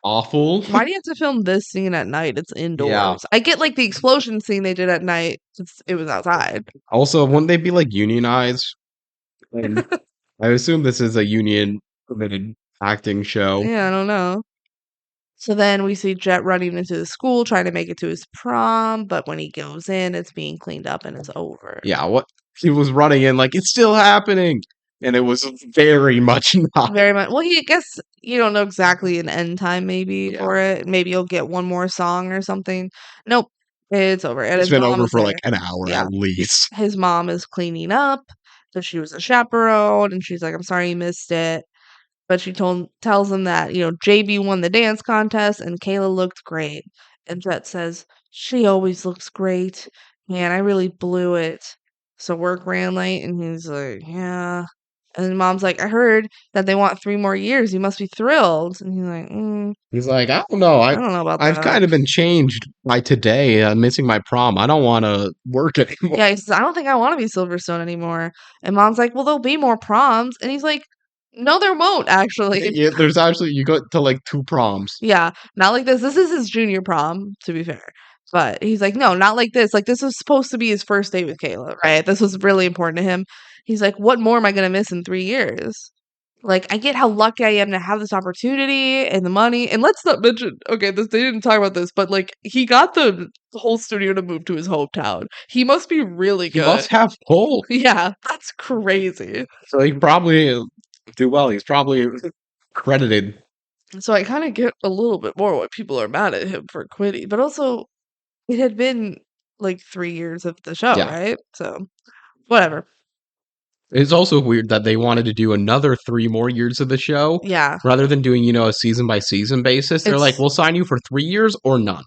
awful. Why do you have to film this scene at night? It's Yeah. indoors. I get, like, the explosion scene they did at night since it was outside. Also, wouldn't they be like unionized? And I assume this is a union permitted acting show. Yeah, I don't know. So then we see Jet running into the school trying to make it to his prom, but when he goes in, it's being cleaned up and it's over. Yeah, what he was running in like it's still happening, and it was very much not. Very much. Well, I guess you don't know exactly an end time maybe Yeah. for it. Maybe you'll get one more song or something. Nope, it's over. And It's his been mom over is for there. like an hour Yeah, at least. his mom is cleaning up. So she was a chaperone, and she's like, "I'm sorry you missed it." But she tells him that, JB won the dance contest and Kayla looked great. And Jet says, "She always looks great. Man, I really blew it. So work ran late." And he's like, "Yeah." And then mom's like, "I heard that they want 3 more years. You must be thrilled." And he's like, He's like, I don't know. I don't know about I've that. kind of been changed by today. I'm missing my prom. I don't want to work anymore. Yeah, he says, "I don't think I want to be Silverstone anymore." And mom's like, "Well, there'll be more proms." And he's like, "No, there won't actually." Yeah, there's actually you go to like 2 proms. Yeah, not like this. This is his junior prom, to be fair. But he's like, "No, not like this. Like, this was supposed to be his first date with Kayla, right? This was really important to him." He's like, "What more am I going to miss in 3 years? Like, I get how lucky I am to have this opportunity and the money." And let's not mention, okay, they didn't talk about this, but like, he got the whole studio to move to his hometown. He must be really He good. must have pull. Yeah, that's crazy. So he probably do well. He's probably credited. So I kind of get a little bit more why people are mad at him for quitting, but also it had been like 3 years of the show, Yeah. right? So, whatever. It's also weird that they wanted to do another 3 more years of the show Yeah. rather than doing, a season by season basis. They're like, It's we'll sign you for 3 years or none.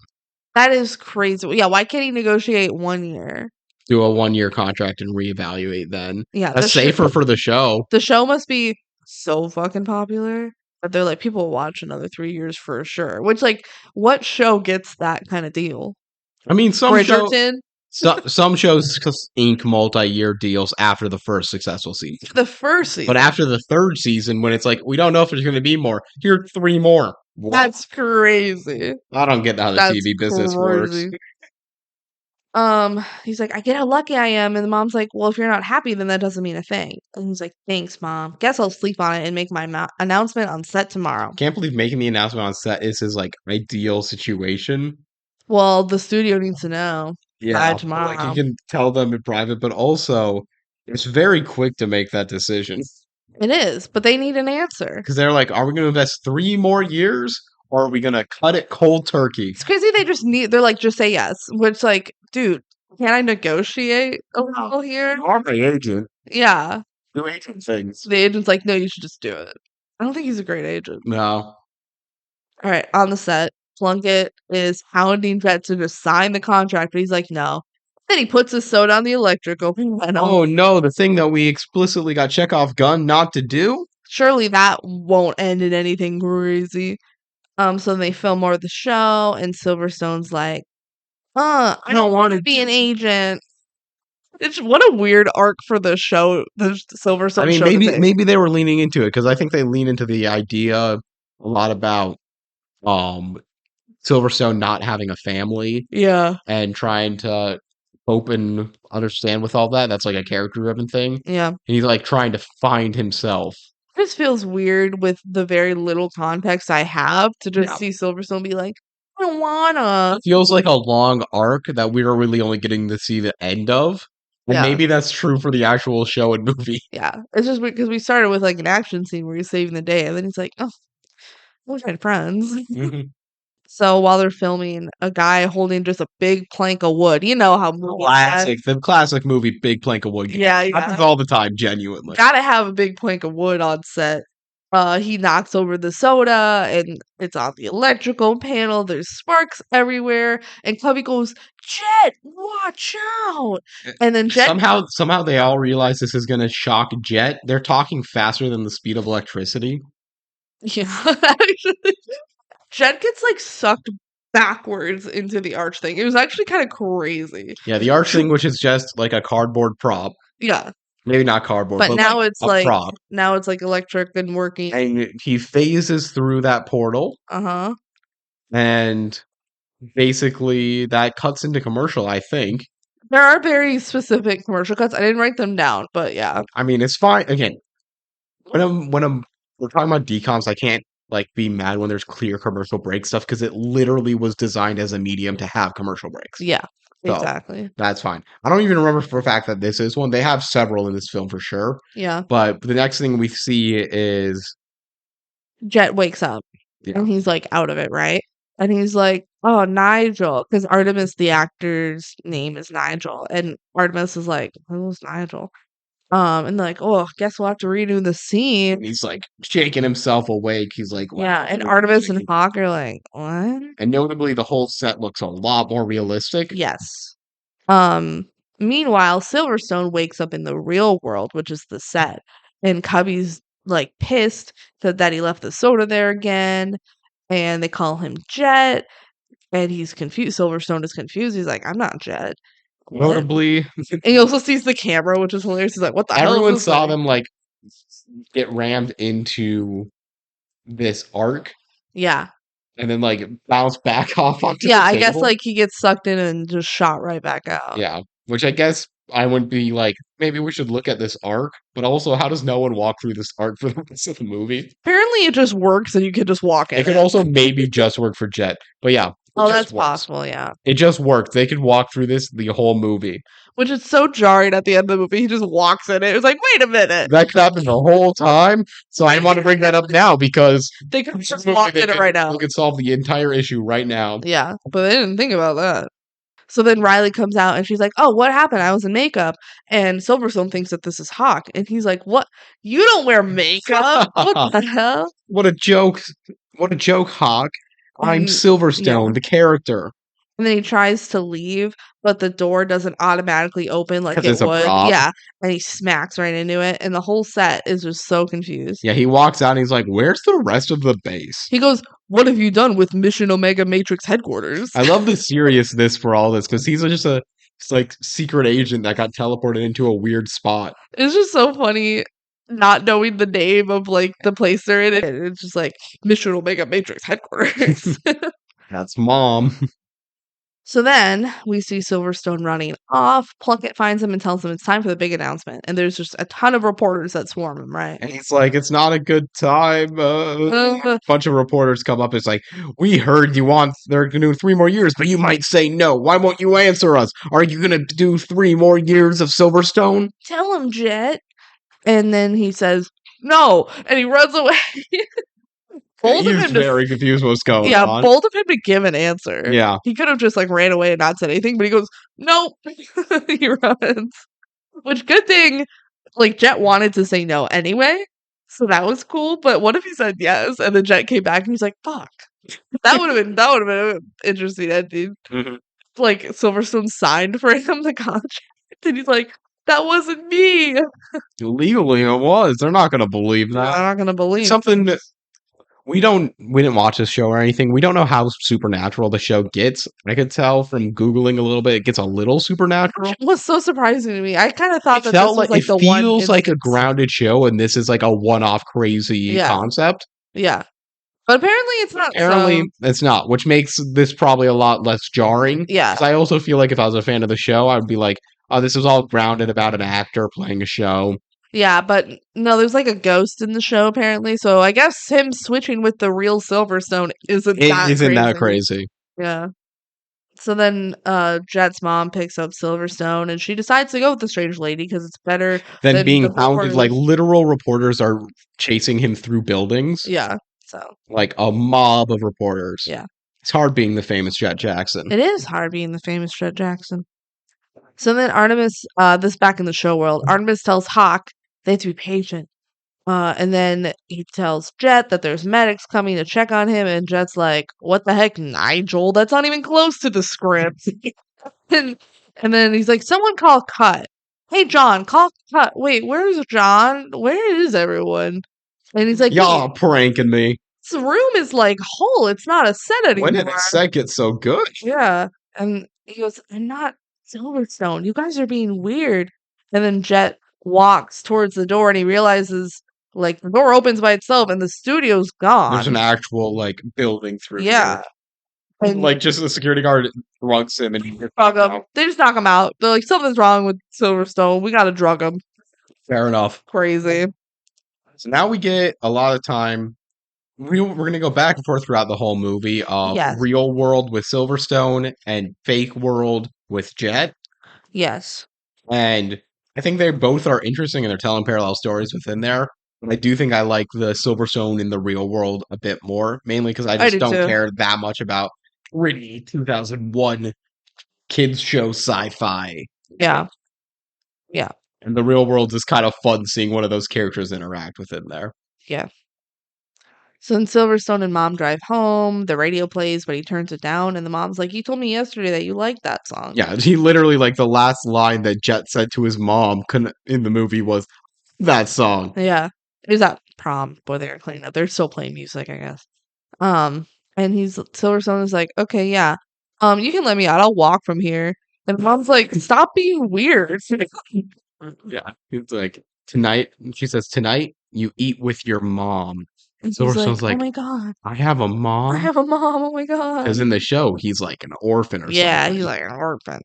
that is crazy. Yeah, why can't he negotiate 1 year? Do a 1 year contract and reevaluate then. Yeah, That's safer for the show. the show must be so fucking popular that they're like, people will watch another 3 years for sure. Which, like, what show gets that kind of deal? I mean, Bridgerton? some shows ink multi-year deals after the first successful season. The first season. But after the third season, when it's like, we don't know if there's going to be more, here are 3 more. What? That's crazy. I don't get how the That's TV business works. crazy. He's like, "I get how lucky I am." And the mom's like, "Well, if you're not happy, then that doesn't mean a thing." And he's like, "Thanks, Mom. Guess I'll sleep on it and make my announcement on set tomorrow." Can't believe making the announcement on set is his like ideal situation. Well, the studio needs to know by Yeah, like tomorrow. you can tell them in private, but also it's very quick to make that decision It is, but they need an answer. because they're like, are we going to invest 3 more years or are we going to cut it cold turkey? It's crazy. They're like, just say yes. Which, like, dude, can I negotiate a little here? You are my agent. Yeah. Do agent things. The agent's like, "No, you should just do it." I don't think he's a great agent. No. All right, on the set, Plunkett is hounding Jet to just sign the contract, but he's like, "No." Then he puts his soda on the electrical panel. Oh no, the thing that we explicitly got Chekhov gun not to do? Surely that won't end in anything crazy. So then they film more of the show, and Silverstone's like, I don't want to be an agent." What a weird arc for the show, the Silverstone I mean, show to take. maybe they were leaning into it because I think they lean into the idea a lot about um Silverstone not having a family Yeah, and trying to cope and understand with all that. That's like a character driven thing. yeah. And he's like trying to find himself. This feels weird with the very little context I have to just Yeah. see Silverstone be like, "I don't wanna." It feels like a long arc that we're really only getting to see the end of. And Yeah. maybe that's true for the actual show and movie. Yeah, it's just because we started with like an action scene where he's saving the day, and then he's like, "Oh, We've had friends. Mhm. So while they're filming, a guy holding just a big plank of wood. You know how movies The classic movie, Big Plank of Wood. Yeah, Happens yeah. all the time, genuinely. Gotta have a big plank of wood on set. He knocks over the soda and it's on the electrical panel. There's sparks everywhere. And Cubby goes, Jet, watch out. And then Jet, Somehow they all realize this is gonna shock Jet. They're talking faster than the speed of electricity. yeah, actually, Jet gets like sucked backwards into the arch thing. It was actually kind of crazy. Yeah, the arch thing, which is just like a cardboard prop. Yeah. Maybe not cardboard, But but now like it's a like prop. electric and working. And he phases through that portal, Uh-huh. and basically that cuts into commercial, I think. There are very specific commercial cuts. I didn't write them down, but yeah. I mean, it's fine. Again, when I'm we're talking about decoms, I can't like be mad when there's clear commercial break stuff because it literally was designed as a medium to have commercial breaks. Yeah. So Exactly. that's fine. I don't even remember for a fact that this is one. They have several in this film for sure. Yeah. But the next thing we see is Jet wakes up yeah, and he's like out of it, right? And he's like, "Oh, Nigel," because Artemis, the actor's name is Nigel, and Artemis is like, "Who's Nigel?" And they're like, "Oh, guess we'll have to redo the and scene." he's like shaking himself awake. He's like, wow. Yeah, and Artemis and Hawk are like, "What?" And notably, the whole set looks a lot more realistic. Yes. Um, Meanwhile, Silverstone wakes up in the real world, which is the set, and Cubby's like pissed that he left the soda there again, and they call him Jet, and he's confused. Silverstone is confused. He's like, "I'm not Jet." What? Notably, And he also sees the camera, which is hilarious. He's like, "What the hell everyone is this saw thing?" them like get rammed into this arc Yeah. and then like bounce back off onto Yeah, the I guess table. like he gets sucked in and just shot right back out. Yeah, which I guess I would be like, maybe we should look at this arc, but also, how does no one walk through this arc for the rest of the movie? Apparently it just works and you can just walk in It could it. also maybe just work for Jet, but yeah, it Oh, just that's works. possible, yeah. It just worked. They could walk through this the whole movie. Which is so jarring at the end of the movie. He just walks in it. It was like, wait a minute. That could happen the whole time. So I want to bring that up now because They could just walk in it right now. we could solve the entire issue right now. Yeah, but they didn't think about that. So then Riley comes out and she's like, "Oh, what happened? I was in makeup." And Silverstone thinks that this is Hawk. And he's like, "What? You don't wear makeup? What the hell?" What a joke. What a joke, Hawk. I'm And Silverstone, yeah. the character. And then he tries to leave, but the door doesn't automatically open like 'Cause it it's a would. prop. Yeah. And he smacks right into it. And the whole set is just so confused. Yeah, he walks out and he's like, where's the rest of the base? He goes, "What have you done with Mission Omega Matrix headquarters?" I love the seriousness for all this because he's just a like secret agent that got teleported into a weird spot. It's just so funny not knowing the name of like the place they're in. It's just like Mission Omega Matrix headquarters. That's mom. So then we see Silverstone running off. Plunkett finds him and tells him it's time for the big announcement. And there's just a ton of reporters that swarm him, right? And he's like, it's not a good time. A bunch of reporters come up. It's like, we heard you want, they're going to do 3 more years, but you might say no. Why won't you answer us? Are you going to do 3 more years of Silverstone? Tell him, Jet. And then he says, "No." And he runs away. Bold of He's him to very confused what's going Yeah, on. bold of him to give an answer. Yeah. He could have just like ran away and not said anything, but he goes, "Nope." He runs. Which good thing, like Jet wanted to say no anyway. So that was cool. But what if he said yes and then Jet came back and he's like, "Fuck." That would have been an interesting ending. Mhm. Like Silverstone signed for him the contract. And he's like, "That wasn't me." Legally, it was. They're not going to believe I'm that. not gonna believe Something that we didn't watch this show or anything. We don't know how supernatural the show gets. I could tell from Googling a little bit, it gets a little supernatural. It was so surprising to me. I kind of thought It that felt this was like like it the one feels like a instance. grounded show, and this is like a one-off crazy Yeah. concept. Yeah. But apparently it's not. Apparently, So, it's not, which makes this probably a lot less jarring. yeah. 'Cause I also feel like if I was a fan of the show, I'd be like, oh, this is all grounded about an actor playing a show. Yeah, but no, there's like a ghost in the show apparently. So I guess him switching with the real Silverstone isn't It that isn't crazy. that crazy. Yeah. So then Jet's mom picks up Silverstone and she decides to go with the strange lady because it's better Then than being the hounded, like reporters. literal reporters are chasing him through buildings. Yeah. So, like a mob of reporters. yeah. It's hard being the famous Jett Jackson. It is hard being the famous Jett Jackson. So then Artemis, this back in the show world, Artemis tells Hawk they have to be patient. And then he tells Jett that there's medics coming to check on him, and Jet's like, "What the heck, Nigel? That's not even close to the script." and and then he's like, "Someone call cut. Hey John, call cut. Wait, where's John? Where is everyone?" And he's like, Y'all pranking me. "This room is like whole. It's not a set When did anymore." the set get so good? Yeah. And he goes, "I'm not Silverstone. You guys are being weird." And then Jet walks towards the door and he realizes like the door opens by itself and the studio's There's an gone. actual like building through Yeah. here. And Like just the security guard drugs him and he gets drug him. out. They just knock him out. They're like, something's wrong with Silverstone. We gotta drug him. Fair enough. Crazy. So now we get a lot of time. We're gonna go back and forth throughout the whole movie of Yes. real world with Silverstone and fake world with Jet. Yes. And I think they both are interesting and they're telling parallel stories within there. But I do think I like the Silverstone in the real world a bit more, mainly because I I just do don't too. care that much about gritty 2001 kids show sci-fi. Yeah. Yeah. And the real world is kind of fun seeing one of those characters interact within there. Yeah. So then Silverstone and Mom drive home. The radio plays, but he turns it down, and the mom's like, "You told me yesterday that you liked that song." Yeah, he literally like the last line that Jet said to his mom in the movie was that song. Yeah. It was at prom where they were cleaning up. They're still playing music, I guess. Um, and Silverstone is like, "Okay, yeah. You can let me out. I'll walk from here." And Mom's like, "Stop being weird." Yeah, he's like tonight. She says tonight you eat with your mom. And he's like, Silverstone's "Oh like, my god. I have a I mom. have a mom. Oh my god." Because in the show he's like an orphan or Yeah, something. he's like an orphan.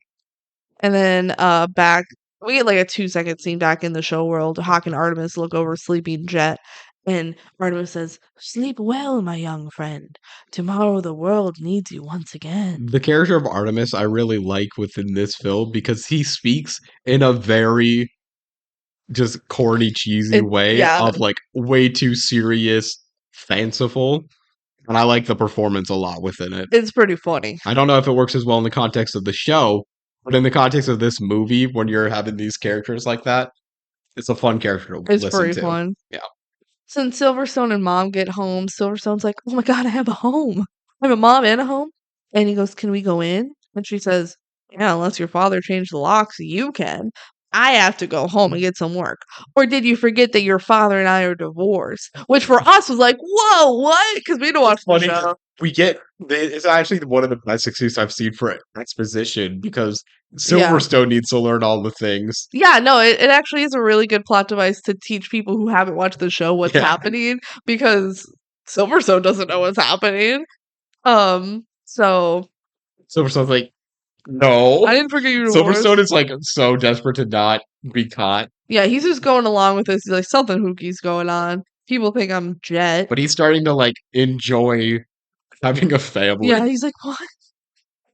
And then back we get like a 2-second scene back in the show world. Hawk and Artemis look over sleeping Jet, and Artemis says, "Sleep well, my young friend. Tomorrow the world needs you once again." The character of Artemis I really like within this film because he speaks in a very just corny, cheesy way Yeah, of like way too serious, fanciful. And I like the performance a lot within it. it's pretty funny. I don't know if it works as well in the context of the show, but in the context of this movie, when you're having these characters like that, it's a fun character to It's listen pretty to. fun. Yeah. Since Silverstone and Mom get home, Silverstone's like, "Oh my god, I have a home. I have a mom and a home." And he goes, "Can we go in?" And she says, "Yeah, unless your father changed the locks, you can. I have to go home and get some work. Or did you forget that your father and I are divorced?" Which for us was like, "Whoa, what?" Because we don't watch the Funny, show. it's actually one of the best excuses I've seen for exposition because Yeah. Silverstone needs to learn all the things. Yeah, no, it actually is a really good plot device to teach people who haven't watched the show what's Yeah. happening because Silverstone doesn't know what's happening. So Silverstone's like, no. I didn't forget you were divorced. Silverstone is like so desperate to not be caught, Yeah, he's just going along with this. He's like, something hooky's going on. People think I'm Jet. but he's starting to like enjoy having a family. Yeah, he's like, what?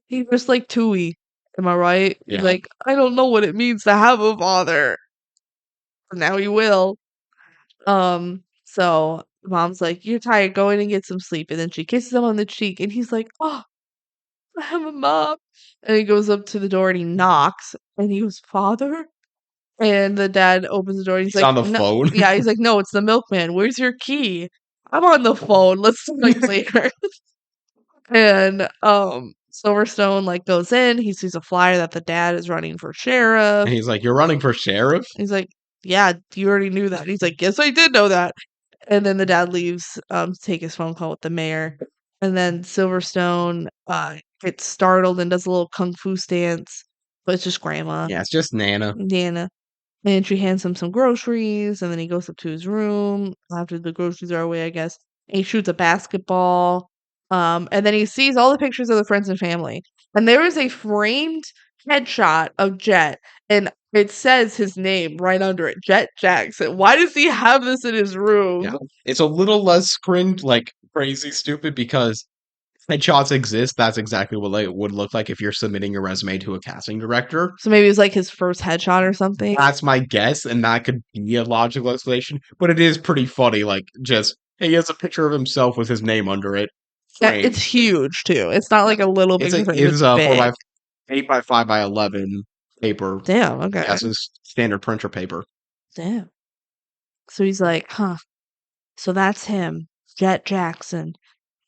He's just like Tui. Am I right? He's Yeah. like, I don't know what it means to have a father. Now he will. So Mom's like, "You're tired, go in and get some sleep." And then she kisses him on the cheek, and he's like, "Oh, I have a mom." And he goes up to the door and he knocks, and he goes, "Father?" And the dad opens the door and he's He's like, on the "No." phone. Yeah, he's like, "No, it's the milkman. Where's your key?" "I'm on the phone. Let's talk later." And Silverstone like goes in, he sees a flyer that the dad is running for sheriff. And he's like, "You're running for sheriff?" He's like, "Yeah, you already knew that." He's like, "Yes, I did know that." And then the dad leaves to take his phone call with the mayor. And then Silverstone gets startled and does a little kung fu stance, but it's just grandma, Yeah, it's just Nana. Nana. And she hands him some groceries, and then he goes up to his room after the groceries are away, I guess. And he shoots a basketball. And then he sees all the pictures of the friends and family. And there is a framed headshot of Jet, and it says his name right under it, Jett Jackson. Why does he have this in his room? Yeah. It's a little less cringe, like crazy stupid because headshots exist. That's exactly what it would look like if you're submitting your resume to a casting director. So maybe it was like his first headshot or something. That's my guess, and that could be a logical explanation. But it is pretty funny, like just He has a picture of himself with his name under it, Yeah, it's framed. huge too. It's not like a little picture frame, It's it's a big. 8 by 5 by 11 paper. Damn, okay. Yes, it's standard printer paper. Damn. So he's like, huh. So that's him, Jett Jackson.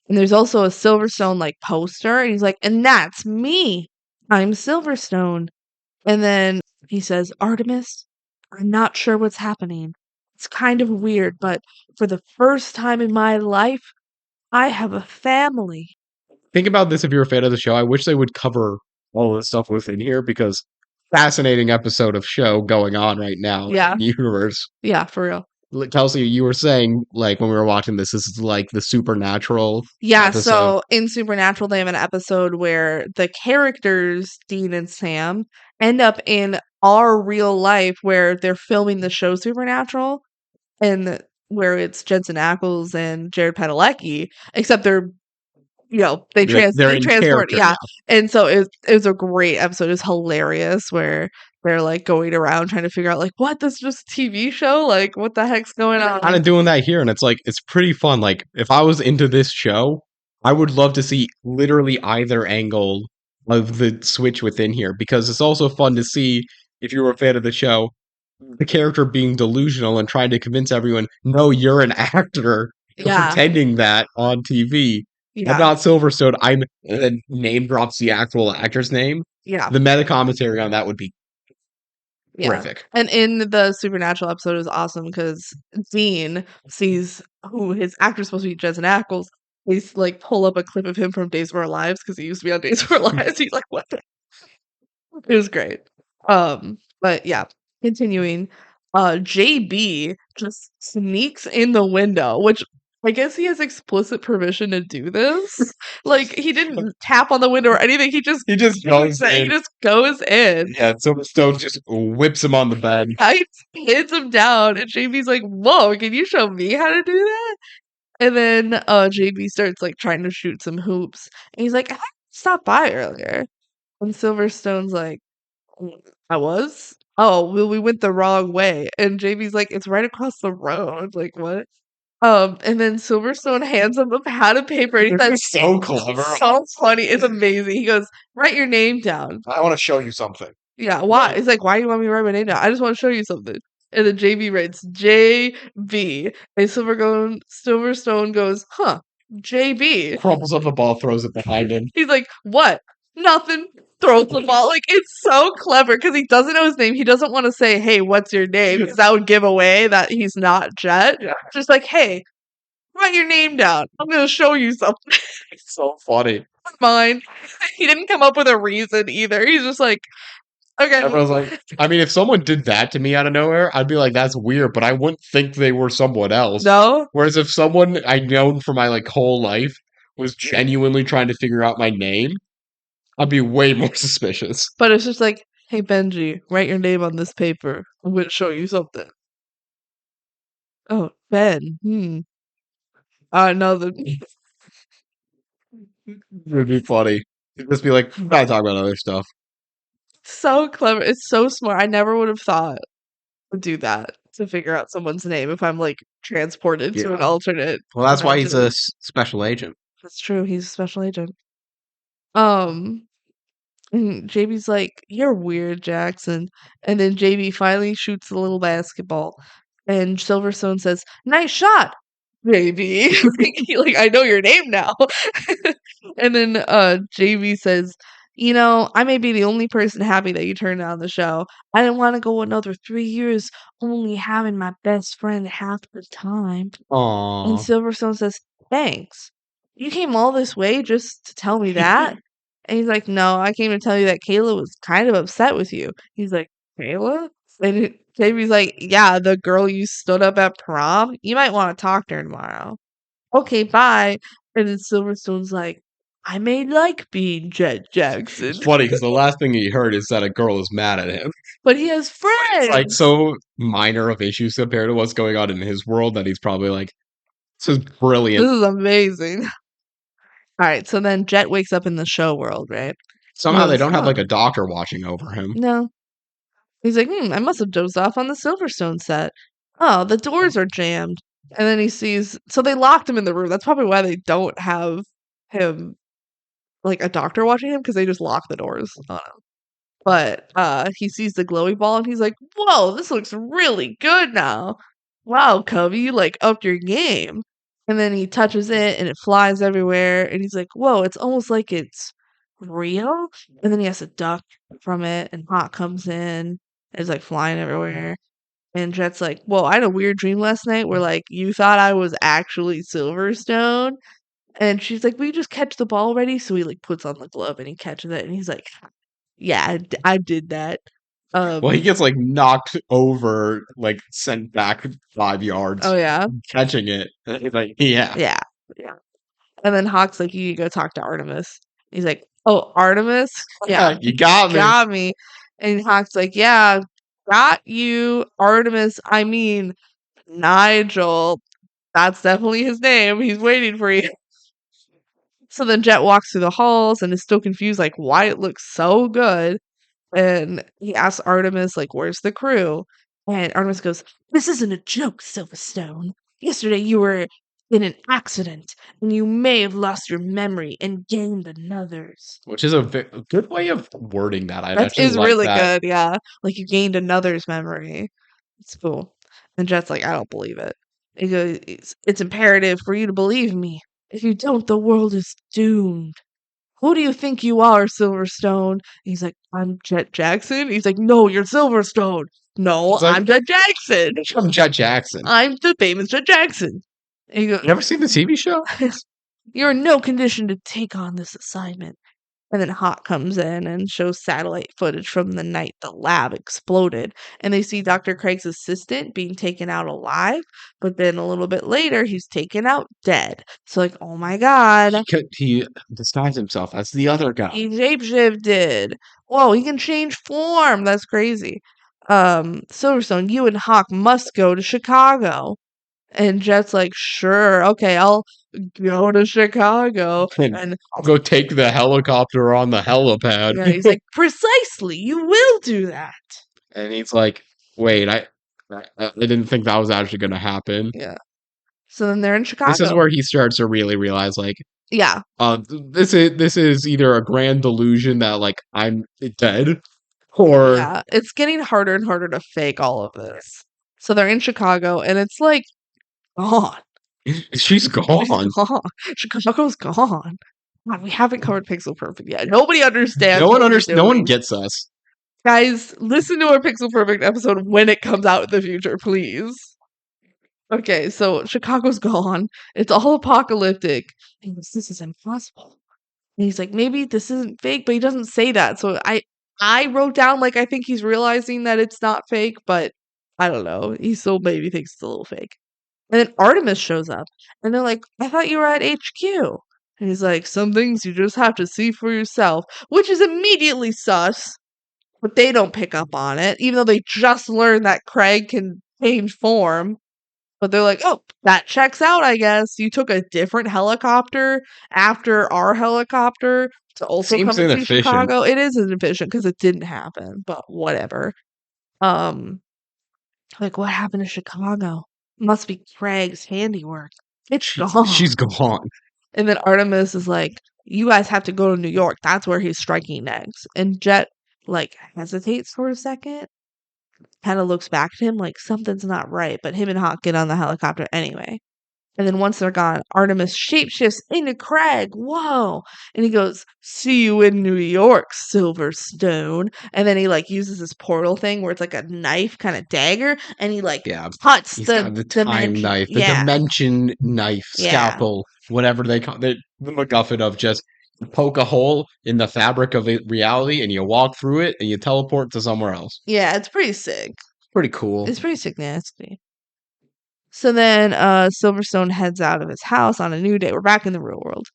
And there's also a Silverstone like poster, and he's like, and that's me. I'm Silverstone. And then he says, Artemis, I'm not sure what's happening. It's kind of weird, but for the first time in my life, I have a family. Think about this if you're a fan of the show. I wish they would cover all this stuff within here because fascinating episode of show going on right now in Yeah. the universe. Yeah, for real. Kelsey, you were saying like when we were watching this is like the supernatural Yeah, episode. so in Supernatural, they have an episode where the characters, Dean and Sam, end up in our real life where they're filming the show Supernatural, and where it's Jensen Ackles and Jared Padalecki, except they're They're they in transport, character yeah. now. And so it was a great episode. It was hilarious where they're like going around trying to figure out like what this is just a TV show, like what the heck's going Kind on? of doing that here, and it's like it's pretty fun. Like if I was into this show, I would love to see literally either angle of the switch within here because it's also fun to see if you were a fan of the show, the character being delusional and trying to convince everyone, no, you're an actor. You're Yeah, pretending that on TV. I'm yeah, not Silverstone. I'm and then name drops the actual actor's name. yeah. The meta commentary on that would be Yeah. horrific. And in the Supernatural episode, it was awesome because Dean sees who his actor's supposed to be, Jensen Ackles. He's like pull up a clip of him from Days of Our Lives because he used to be on Days of Our Lives. He's like, what the? It was great. But yeah, continuing. JB just sneaks in the window, which I guess he has explicit permission to do this. Like he didn't tap on the window or anything. He just goes He in. just goes in. Yeah, Silverstone just whips him on the bed. I pins him down, and JB's like, "Whoa, can you show me how to do that?" And then JB starts like trying to shoot some hoops, and he's like, "I stopped by earlier." And Silverstone's like, "I was? Oh, well, we went the wrong way." And JB's like, "It's right across the road." Like what? And then Silverstone hands him a pad of paper, and he says, It's so clever. "So funny, it's amazing." He goes, "Write your name down." I want to show you something. Yeah, why? It's like, "Why do you want me to write my name down? I just wanna show you something." And then JB writes JB, and Silverstone goes, "Huh, JB." Crumbles up the ball, throws it behind him. He's like, "What? Nothing." Throws the ball. Like, it's so clever because he doesn't know his name. He doesn't wanna say, "Hey, what's your name?" Because that would give away that he's not Jet. Yeah. Just like, "Hey, write your name down. I'm gonna show you something." It's so funny. Mine. He didn't come up with a reason either. He's just like, "Okay." Everyone's like, I mean, if someone did that to me out of nowhere, I'd be like, that's weird, but I wouldn't think they were someone else. No? Whereas if someone I'd known for my like whole life was genuinely trying to figure out my name, I'd be way more suspicious. But it's just like, "Hey, Benji, write your name on this paper. I'm gonna show you something." "Oh, Ben. Hmm. No, the." It'd be funny. It'd just be like, gotta talk about other stuff. So clever. It's so smart. I never would have thought to do that, to figure out someone's name if I'm, like, transported to an Yeah. alternate Well, that's why he's a dimension. special agent. That's true, he's a special agent. Um, and JB's like, "You're weird, Jackson." And then JB finally shoots the little basketball, and Silverstone says, "Nice shot, JB." Like, "I know your name now." And then JB says, "I may be the only person happy that you turned down the show. I didn't want to go another 3 years only having my best friend half the time." And Aww. Silverstone says, "Thanks. You came all this way just to tell me that?" And he's like, "No, I came to tell you that Kayla was kind of upset with you." He's like, "Kayla?" And JB's like, "Yeah, the girl you stood up at prom. You might want to talk to her tomorrow." "Okay, bye." And then Silverstone's like, "I may like being Jett Jackson." It's funny because the last thing he heard is that a girl is mad at him. But he has It's like friends. so minor of issues compared to what's going on in his world that he's probably like, this is brilliant. This is amazing. Alright, so then Jet wakes up in the show world, right? He Somehow they goes, don't have "Huh, like a doctor watching over him. no." He's like, I must have dozed off on the Silverstone set. Oh, the doors are jammed." And then he sees, so they locked him in the room. That's probably why they don't have him, like, a doctor watching him, because they just lock the doors on him. But he sees the glowy ball and he's like, "Whoa, this looks really good now. Wow, Cubby, you like upped your game." And then he touches it and it flies everywhere. And he's like, "Whoa, it's almost like it's real." And then he has to duck from it, and Hot comes in and it's like flying everywhere. And Jet's like, "Whoa, I had a weird dream last night where like you thought I was actually Silverstone." And she's like, "Will you just catch the ball already?" So he like puts on the glove and he catches it, and he's like, "Yeah, I did that." Well, he Um, gets like knocked over, like sent back 5 yards, oh yeah, catching it. And he's like, yeah, yeah, yeah. And then Hawk's like, "You need to go talk to Artemis." He's like, "Oh, Artemis? Yeah, you got me. got me." And Hawk's like, "Yeah, got you, Artemis. I mean, Nigel. That's definitely his name. He's waiting for you." So then Jet walks through the halls and is still confused, like why it looks so good. And he asks Artemis, like, "Where's the crew?" And Artemis goes, "This isn't a joke, Silverstone. Yesterday you were in an accident, and you may have lost your memory and gained another's." Which is a good way of wording that. I That actually is like really that. good, yeah. Like, you gained another's memory. It's cool. And Jet's like, "I don't believe it." He goes, "It's imperative for you to believe me. If you don't, the world is doomed. Who do you think you are, Silverstone?" He's like, "I'm Jett Jackson." He's like, "No, you're Silverstone." "No, It's like, I'm Jett Jackson. I'm Jett Jackson. I'm the famous Jett Jackson." And he You ever seen the TV show? goes, "You're in no condition to take on this assignment." And then Hawk comes in and shows satellite footage from the night the lab exploded. And they see Dr. Craig's assistant being taken out alive, but then a little bit later, he's taken out dead. So, like, oh my God, He disguised himself as the other guy. he shapeshifted. Whoa, he can change form. That's crazy. Silverstone, you and Hawk must go to Chicago. And Jet's like, "Sure, okay, I'll go to Chicago." And And I'll go take the helicopter on the helipad. yeah, he's like, "Precisely, you will do that." And he's like, wait, I didn't think that was actually going to happen. Yeah. So then they're in This is Chicago. where he starts to really realize, like, Yeah. this is either a grand delusion that like I'm dead, or Yeah. It's getting harder and harder to fake all of this. So they're in Chicago and it's like gone. she's It's gone. gone. Chicago's gone. God, we haven't covered Pixel Perfect yet. Nobody understands No one what we're no one doing. gets us. Guys, listen to our Pixel Perfect episode when it comes out in the future, please. Okay, so Chicago's gone. It's all apocalyptic. And he goes, "This is impossible." And he's like, "Maybe this isn't fake," but he doesn't say that. So I wrote down like I think he's realizing that it's not fake, but I don't know. He still maybe thinks it's a little fake. And then Artemis shows up and they're like, "I thought you were at HQ." And he's like, "Some things you just have to see for yourself," which is immediately sus, but they don't pick up on it, even though they just learned that Craig can change form. But they're like, "Oh, that checks out, I guess. You took a different helicopter after our helicopter to also Seems come and see inefficient. Chicago." It is inefficient because it didn't happen, but whatever. Um, like, what happened to Chicago? Must be Craig's handiwork. It's gone. She's gone. And then Artemis is like, "You guys have to go to New York. That's where he's striking next." And Jet, like, hesitates for a second, kind of looks back at him like something's not right, but him and Hawk get on the helicopter anyway. And then once they're gone, Artemis shapeshifts into Craig. Whoa. And he goes, "See you in New York, Silverstone." And then he like uses this portal thing where it's like a knife kind of dagger and he like Yeah, cuts he's the got the time dimension. knife, the Yeah. dimension knife, Yeah. scalpel, whatever they call it, the MacGuffin of just poke a hole in the fabric of reality, and you walk through it, and you teleport to somewhere else. Yeah, it's pretty sick. Pretty cool. It's pretty sick nasty. So then Silverstone heads out of his house on a new day. We're back in the real world.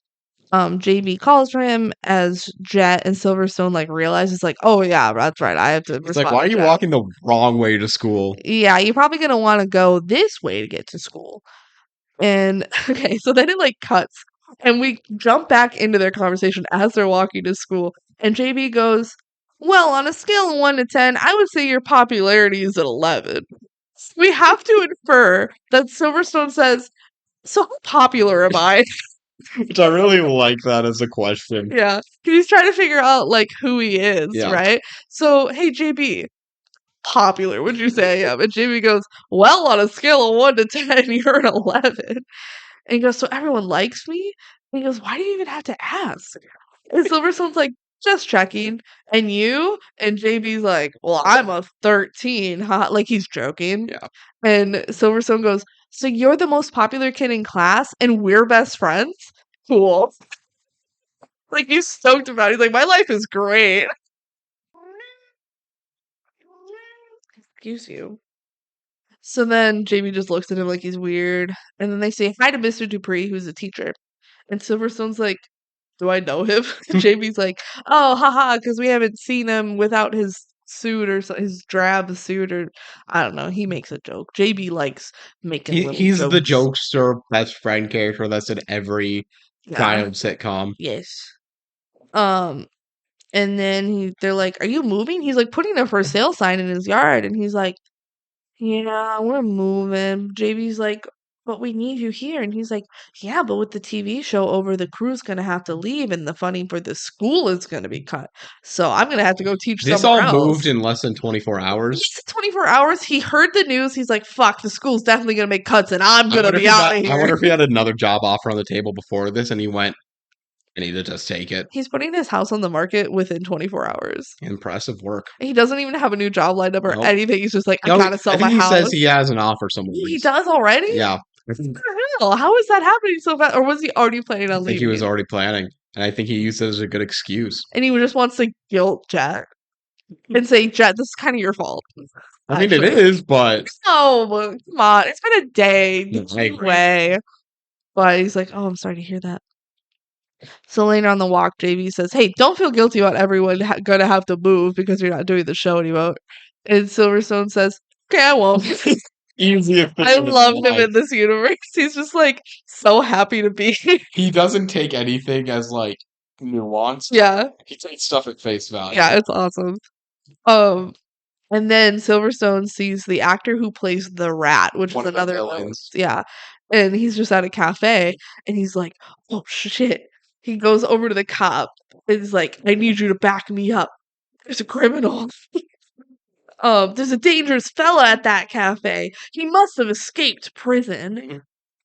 JB calls for him as Jet and Silverstone like realizes like, "Oh yeah, that's right. I have to It's like, respond why are to you Jet. walking the wrong way to school? Yeah, you're probably gonna want to go this way to get to school." And okay, so then it like cuts and we jump back into their conversation as they're walking to school. And JB goes, "Well, on a scale of 1 to 10, I would say your popularity is at 11." we have to infer that Silverstone says, "So how popular am I?" Which I really like that as a question. Yeah, 'cause he's trying to figure out, like, who he is, Yeah. right? So, "Hey, JB, popular would you say I am?" And JB goes, "Well, on a scale of 1 to 10, you're an 11." And he goes, "So everyone likes me?" And he goes, "Why do you even have to ask?" And Silverstone's like, "Just checking." "And you?" And JB's like, "Well, I'm a 13, huh?" Like, he's joking. Yeah. And Silverstone goes, "So you're the most popular kid in class and we're best friends? Cool." Like, he's stoked about it. He's like, "My life is great." Excuse you. So then JB just looks at him like he's weird. And then they say hi to Mr. Dupree, who's a teacher. And Silverstone's like, "Do I know him?" JB's like, "Oh, haha, because we haven't seen him without his suit or his drab suit or I don't know." He makes a joke. JB likes making little He's the jokes. jokester best friend character that's in every Yeah. child sitcom. Yes. Um, and then they're like, "Are you moving?" He's like putting a for sale sign in his yard, and he's like, "Yeah, we're moving." JB's like, "But we need you here." And he's like, "Yeah, but with the TV show over, the crew's gonna have to leave and the funding for the school is gonna be cut. So I'm gonna have to go teach This somewhere all moved else." in less than 24 hours. It's 24 hours. He heard the news. He's like, "Fuck, the school's definitely gonna make cuts and I'm I gonna wonder if be he out of got I here." wonder if he had another job offer on the table before this and he went, I need to just take it. He's putting his house on the market within 24 hours. Impressive work. He doesn't even have a new job lined up or Nope. anything. He's just like, "I No, gotta I sell my think he says house." he has an offer somewhere. Oh, he does already? Yeah. What the hell? How is that happening so fast? Or was he already planning I on think he was leaving? already planning. And I think he used it as a good excuse. And he just wants to guilt Jett and say, "Jett, this is kind of your fault." I mean, it Actually. is, but No, but come on. It's been a day. I agree. Way. But he's like, "Oh, I'm sorry to hear that." So later on the walk, JV says, "Hey, don't feel guilty about everyone gonna have to move because you're not doing the show anymore." And Silverstone says, "Okay, I won't." easy I efficient love him life. in this universe. He's just like so happy to be here. He doesn't take anything as like nuanced. Yeah. He takes stuff at face value. Yeah, it's awesome. Um, and then Silverstone sees the actor who plays the rat, which One is of the another villains. yeah. And he's just at a cafe and he's like, "Oh shit." He goes over to the cop and he's like, "I need you to back me up. There's a criminal. There's a dangerous fella at that cafe. He must have escaped prison."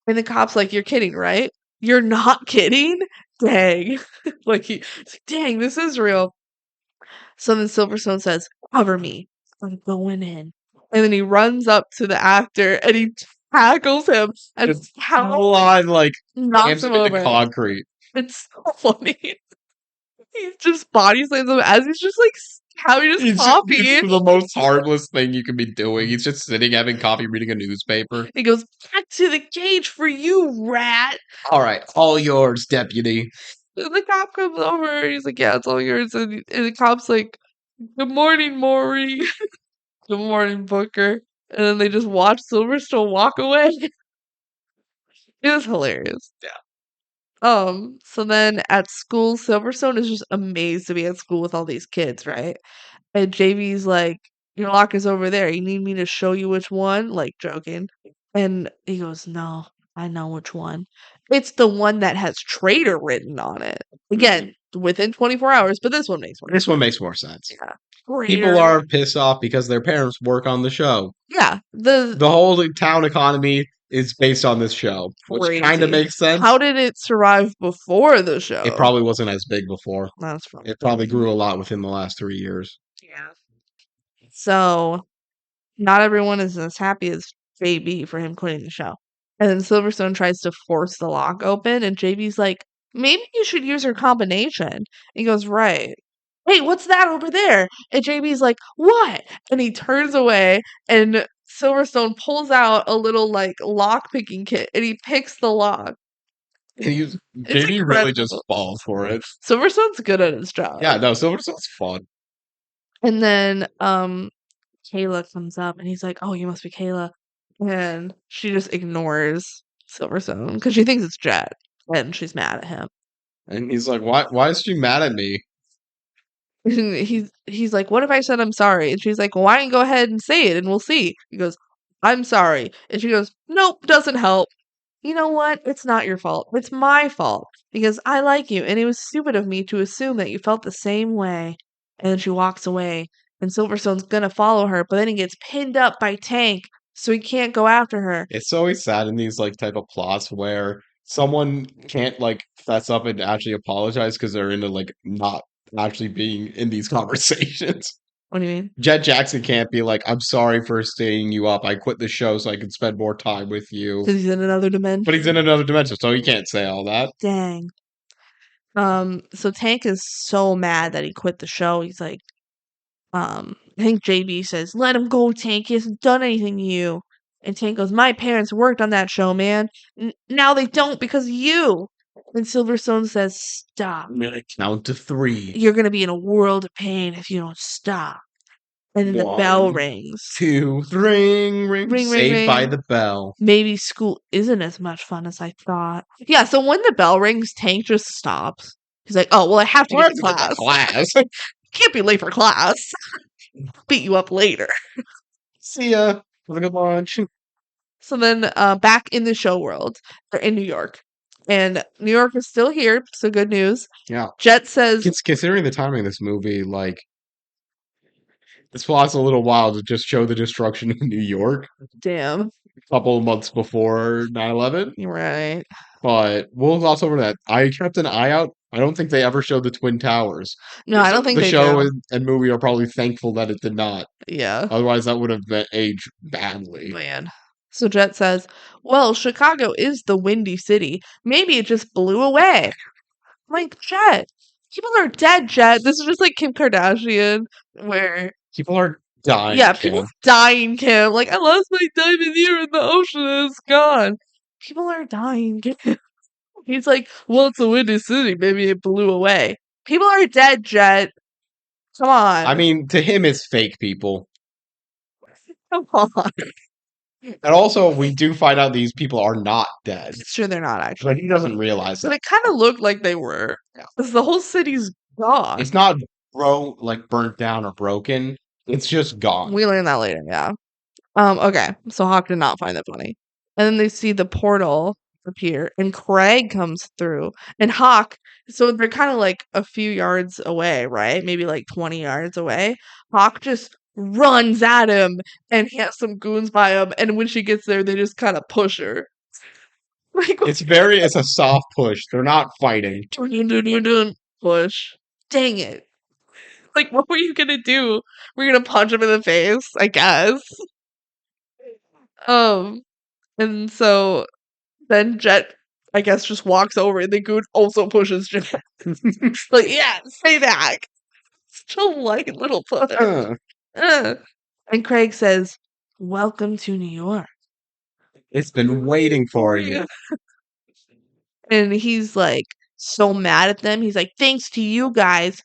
And the cop's like, "You're kidding, right?" "You're not kidding?" Dang. Like he's like, "Dang, this is real." So then Silverstone says, "Cover me. I'm going in." And then he runs up to the actor and he tackles him and Just full on like knocks slams him him into over. concrete. It's so funny. He just body slams him as he's just like having his It's coffee. the most harmless thing you can be doing. He's just sitting having coffee, reading a newspaper. He goes, "Back to the cage for you, rat." All right, all yours, deputy. And the cop comes over. He's like, "Yeah, it's all yours." And the cop's like, "Good morning, Maury." "Good morning, Booker." And then they just watch Silverstone walk away. It was hilarious. Yeah. So then at school, Silverstone is just amazed to be at school with all these kids, right? And JV's like, "Your locker's over there. You need me to show you which one?" Like joking. And he goes, "No, I know which one. It's the one that has traitor written on it." Again, within 24 hours, but this one makes more This sense. one makes more sense. Yeah. People Traitor. are pissed off because their parents work on the show. Yeah. The whole town economy is based on this show, which kind of Crazy. makes sense. How did it survive before the It show? probably wasn't as big before. That's from It probably grew a lot within the last 3 years. yeah. So not everyone is as happy as JB for him quitting the show. And then Silverstone tries to force the lock open, and JB's like, "Maybe you should use your combination." He goes, "Right. Hey, what's that over there?" And JB's like, "What?" And he turns away, and Silverstone pulls out a little like lock picking kit, and he picks the lock. And he's It's JD really just incredible. falls for it. Silverstone's good at his job. Yeah, no, Silverstone's fun. And then Kayla comes up and he's like, "Oh, you must be Kayla." And she just ignores Silverstone because she thinks it's Jett and she's mad at him. And he's like, why is she mad at me? And he's like, "What if I said I'm sorry?" And she's like, "Well, why don't you go ahead and say it and we'll see." He goes, I'm sorry. And she goes, nope, doesn't help. You know what? It's not your fault. It's my fault because I like you. And it was stupid of me to assume that you felt the same way. And then she walks away. And Silverstone's going to follow her, but then he gets pinned up by Tank. So he can't go after her. It's always sad in these like type of plots where someone can't like fess up and actually apologize because they're into like not actually being in these conversations. What do you mean? Jett Jackson can't be like, I'm sorry for staying you up. I quit the show so I can spend more time with you. Because he's in another But he's in dimension. another dimension, so he can't say all that. Dang. So Tank is so mad that he quit the show. He's like, I think JB says, let him go, Tank. He hasn't done anything to you. And Tank goes, my parents worked on that show, man. Now they don't because of you. And Silverstone says, stop. I'm gonna count to 3. You're going to be in a world of pain if you don't stop. And then the bell 1, rings. 2, ring, ring, Ring, ring, saved by ring. the bell. Maybe school isn't as much fun as I thought. Yeah, so when the bell rings, Tank just stops. He's like, oh, well, I have to Why get is to it the class. class? Can't be late for class. Beat you up later. See ya. Have a good lunch. So then back in the show world, they're in New York. And New York is still here, so good news. Yeah. Jett says, Considering the timing of this movie, like, this plot's a little wild to just show the destruction of New York damn, a couple of months before 9/11. you're right. But we'll gloss over that. I kept an eye out. I don't think they ever showed the Twin Towers. No, I don't think The they show do. and movie are probably thankful that it did not. Yeah, Otherwise, that would have been aged badly. man. So Jett says, well, Chicago is the windy city. Maybe it just blew away. I'm like, Jett, people are dead, Jett. This is just like Kim Kardashian, where People are dying, yeah, Kim. people dying, Kim. Like, I lost my diamond ear in the ocean and it's gone. People are dying, Kim. He's like, well, it's a windy city. Maybe it blew away. People are dead, Jett. Come on. I mean, to him, it's fake people. Come on. And also, we do find out these people are not dead. It's true they're not actually. But he doesn't realize But that. it kind of looked like they were. Because the whole city's gone. It's not like burnt down or broken. It's just gone. We learn that later, yeah. Okay. So Hawk did not find that funny. And then they see the portal appear and Craig comes through. And Hawk, so they're kind of like a few yards away, right? Maybe like 20 yards away. Hawk just runs at him and he has some goons by him. And when she gets there, they just kind of push her. Like, It's a soft push. They're not fighting. push. Dang it. Like, what were you gonna do? We're gonna punch him in the face, I guess. And so then Jett, I guess, just walks over and the goon also pushes Jett. Like, yeah, stay back. Such a light little push. Uh. And Craig says, welcome to New York. It's been waiting for you. And he's like so mad at them. He's like, thanks to you guys,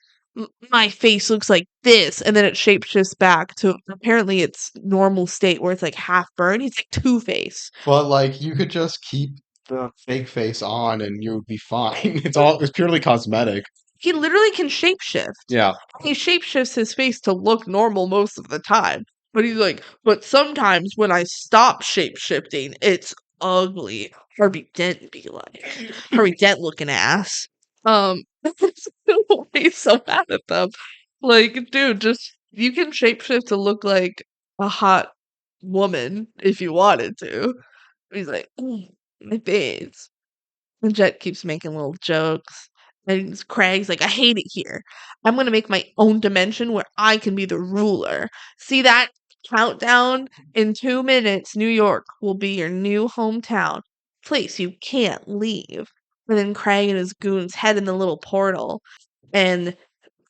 my face looks like this. And then it shapeshifts back to apparently its normal state where it's like half burned. He's like Two-Face. But like, you could just keep the fake face on and you would be fine. It's purely cosmetic. He literally can shapeshift. Yeah. He shapeshifts his face to look normal most of the time. But he's like, but sometimes when I stop shapeshifting, it's ugly. Harvey Dent be like. Harvey Dent looking ass. He's so mad at them. Like, dude, just you can shapeshift to look like a hot woman if you wanted to. He's like, my face. And Jett keeps making little jokes. And Craig's like, I hate it here. I'm going to make my own dimension where I can be the ruler. See that countdown? In 2 minutes, New York will be your new hometown. Place you can't leave. And then Craig and his goons head in the little portal. And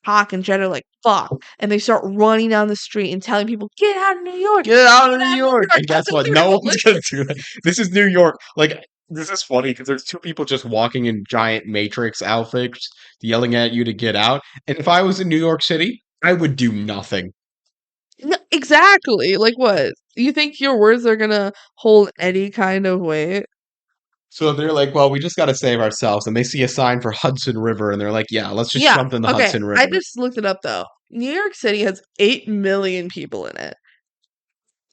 Hawk and Jett are like, fuck. And they start running down the street and telling people, get out of New York. Get out of New York. And guess what? No one's going to do that. This is New York. Like, this is funny because there's 2 people just walking in giant Matrix outfits yelling at you to get out. And if I was in New York City, I would do nothing. No, exactly. Like what? You think your words are gonna hold any kind of weight? So they're like, well, we just got to save ourselves. And they see a sign for Hudson River. And they're like, yeah, let's just jump in the Okay. Hudson River. I just looked it up though. New York City has 8 million people in it.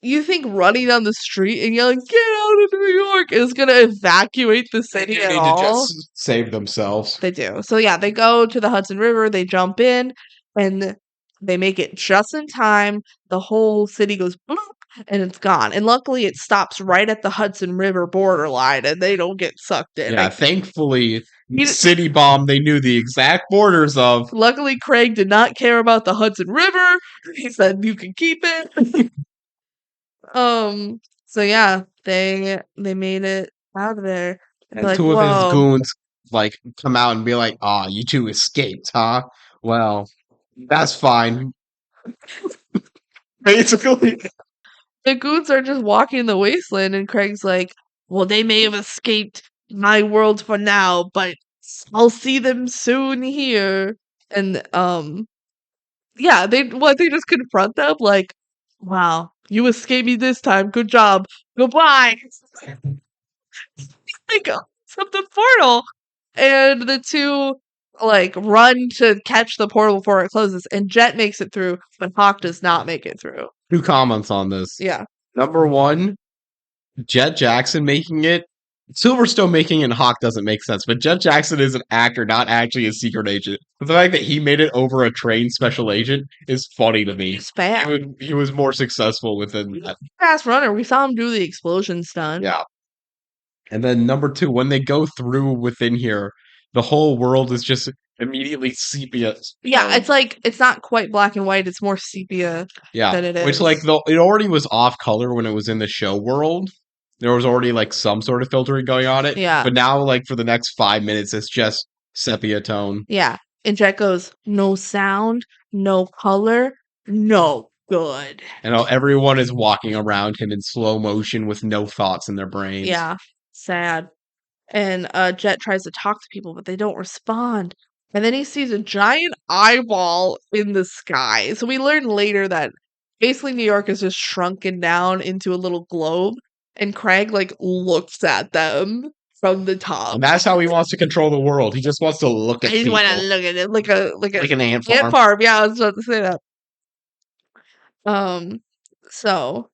You think running down the street and yelling, "Get out of New York" is gonna evacuate the They city do at need to all? just save themselves. They do. So yeah, they go to the Hudson River, they jump in, and they make it just in time. The whole city goes bloop and it's gone. And luckily it stops right at the Hudson River borderline and they don't get sucked in. Yeah, Like thankfully, he, City Bomb they knew the exact borders of. luckily Craig did not care about the Hudson River. He said you can keep it. So yeah, they made it out of there. And And they're like, two of his whoa. goons like come out and be like, "Ah, you two escaped, huh? Well, that's fine." Basically, The goons are just walking in the wasteland, and Craig's like, well, they may have escaped my world for now, but I'll see them soon here. And yeah, they just confront them like, wow, you escaped me this time. Good job. Goodbye. They go from the portal, and the two like run to catch the portal before it closes, and Jet makes it through, but Hawk does not make it through. two comments on this. Yeah. Number one, Jett Jackson making it. Silverstone making it and Hawk doesn't make sense, but Jett Jackson is an actor, not actually a secret agent. But the fact that he made it over a trained special agent is funny to me. He's fast. He was more successful within that. Fast runner. We saw him do the explosion stunt. Yeah. And then number two, when they go through within here, the whole world is just immediately sepia. Yeah, it's like it's not quite black and white. It's more sepia Yeah, than it which is. like it already was off color when it was in the show world. There was already like some sort of filtering going on it. Yeah. But now like for the next 5 minutes, it's just sepia tone. Yeah. And Jet goes, no sound, no color, no good. And everyone is walking around him in slow motion with no thoughts in their brains. Yeah. Sad. And Jet tries to talk to people, but they don't respond. And then he sees a giant eyeball in the sky. So we learn later that basically New York is just shrunken down into a little globe. And Craig like looks at them from the top. And that's how he wants to control the world. He just wants to look at I just people. want to look at it like Like an ant farm. ant farm. Yeah, I was about to say that. So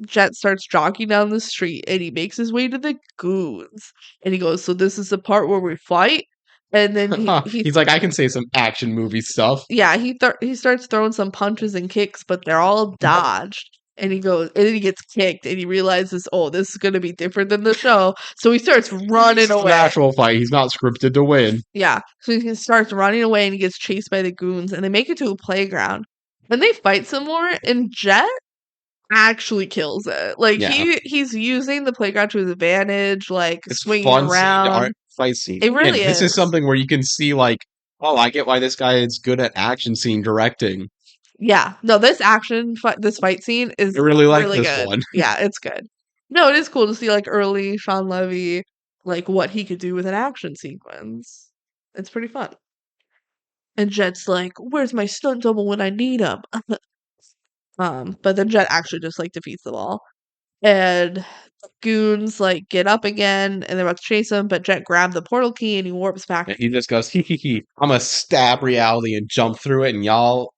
Jet starts jogging down the street and he makes his way to the goons. And he goes, so this is the part where we fight? And then He's like, I can say some action movie stuff. yeah, he starts throwing some punches and kicks, but they're all dodged. And he goes, and then he gets kicked, and he realizes, oh, this is going to be different than the show. So he starts running It's an away. actual fight. He's not scripted to win. Yeah, so he starts running away, and he gets chased by the goons, and they make it to a playground. Then they fight some more, and Jet actually kills it. Like Yeah. he's using the playground to his advantage, like It's swinging fun around. fight scene. It really Again, this is is. something where you can see like, oh, I get why this guy is good at action scene directing. Yeah, no, this this fight scene is I really like this good. one. Yeah, it's good. No, it is cool to see like early Sean Levy, like what he could do with an action sequence. It's pretty fun. And Jet's like, "Where's my stunt double when I need him?" But then Jet actually just like defeats them all, and the goons like get up again, and they're about to chase him. But Jet grabbed the portal key and he warps back. And he just goes, hee hee hee. I'm gonna stab reality and jump through it, and y'all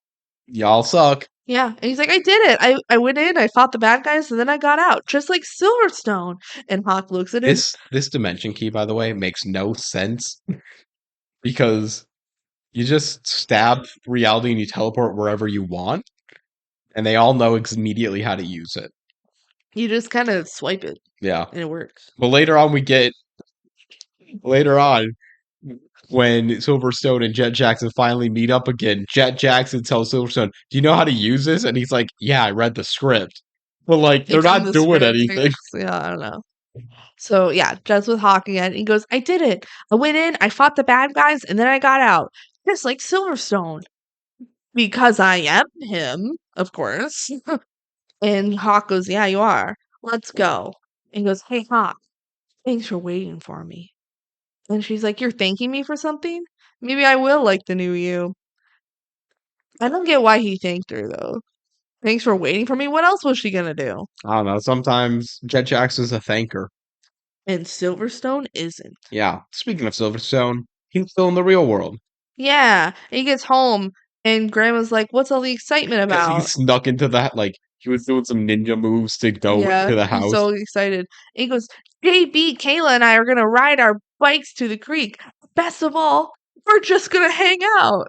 suck. Yeah, and he's like, I did it. I went in, I fought the bad guys, and then I got out, just like Silverstone. And Hawk looks at him. This dimension key, by the way, makes no sense because you just stab reality and you teleport wherever you want, and they all know immediately how to use it. You just kind of swipe it, Yeah. and it works. But later on, when Silverstone and Jett Jackson finally meet up again, Jett Jackson tells Silverstone, "Do you know how to use this?" And he's like, "Yeah, I read the script." But like, they're It's in not the doing script. anything. Yeah, I don't know. So yeah, Jet's with Hawk again. He goes, I did it. I went in, I fought the bad guys, and then I got out. Just like Silverstone. Because I am him, of course. And Hawk goes, yeah, you are. Let's go. And he goes, hey, Hawk, thanks for waiting for me. And she's like, you're thanking me for something? Maybe I will like the new you. I don't get why he thanked her, though. Thanks for waiting for me. What else was she going to do? I don't know. Sometimes Jett Jackson's a thanker. And Silverstone isn't. Yeah. Speaking of Silverstone, he's still in the real world. Yeah. He gets home, and Grandma's like, what's all the excitement Because about? he snuck into that, like, He was doing some ninja moves to go Yeah, into the he's house. so excited. And he goes, JB, Kayla, and I are gonna ride our bikes to the creek. Best of all, we're just gonna hang out.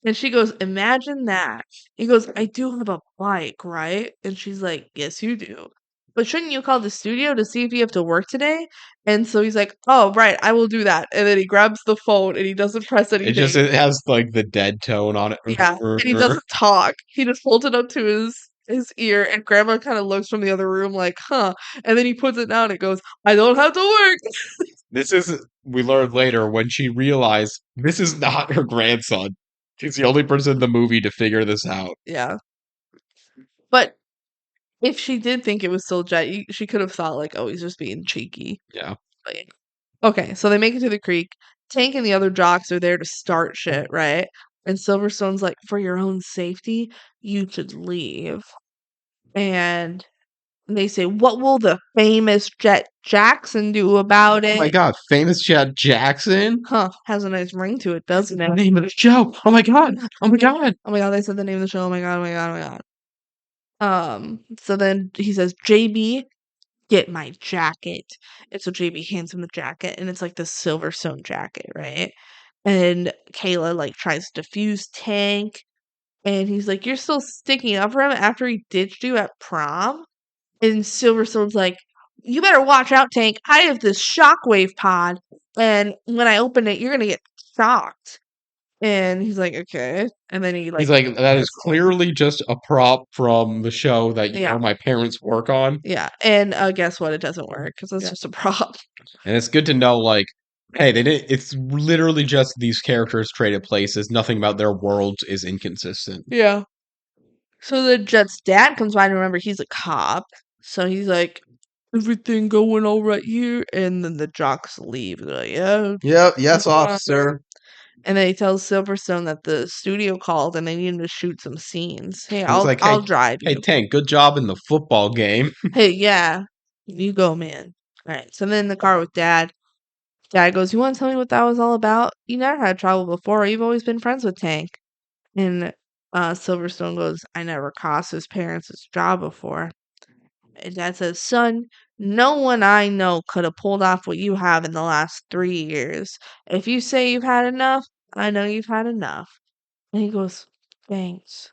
And she goes, imagine that. He goes, I do have a bike, right? And she's like, yes, you do. But shouldn't you call the studio to see if you have to work today? And so he's like, oh, right, I will do that. And then he grabs the phone and he doesn't press anything. It has like the dead tone on it. Yeah, and he doesn't talk. He just holds it up to his ear, and Grandma kind of looks from the other room like, huh. And then he puts it down and goes, I don't have to work. This is, we learned later when she realized this is not her grandson. She's the only person in the movie to figure this out. Yeah. But if she did think it was still Jet, she could have thought, like, oh, he's just being cheeky. Yeah. But yeah. Okay, so they make it to the creek. Tank and the other jocks are there to start shit, right? And Silverstone's like, for your own safety, you should leave. And they say, what will the famous Jett Jackson do about Oh my it? god, famous Jett Jackson? Huh, has a nice ring to it, doesn't The it? name of the show. Oh my god. Oh my god. Oh my god, they said the name of the show. Oh my god, oh my god, oh my god. So then he says, JB, get my jacket. And so JB hands him the jacket, and it's like the Silverstone jacket, right? And Kayla like tries to defuse Tank, and he's like, you're still sticking up for him after he ditched you at prom? And Silverstone's like, you better watch out, Tank. I have this shockwave pod, and when I open it, you're gonna get shocked. And he's like, okay. And then he He's like, like, that is clearly just a prop from the show that yeah, my parents work on. yeah. And guess what? It doesn't work because it's just a prop. And it's good to know, like, hey, they didn't. It's literally just these characters traded places. Nothing about their worlds is inconsistent. Yeah. So then Jet's dad comes by, and remember, he's a cop. So he's like, everything going all right here? And then the jocks leave. They're like, yeah. Yep. Yes, whatever. officer. And then he tells Silverstone that the studio called and they need him to shoot some scenes. Hey, And it's like, I'll drive hey, you. Tank, good job in the football game. Hey, yeah, you go, man. All right. So then in the car with Dad, Dad goes, you want to tell me what that was all about? You never had trouble before. You've always been friends with Tank. And Silverstone goes, I never cost his parents his job before. And Dad says, son, no one I know could have pulled off what you have in the last 3 years. If you say you've had enough, I know you've had enough. And he goes, thanks,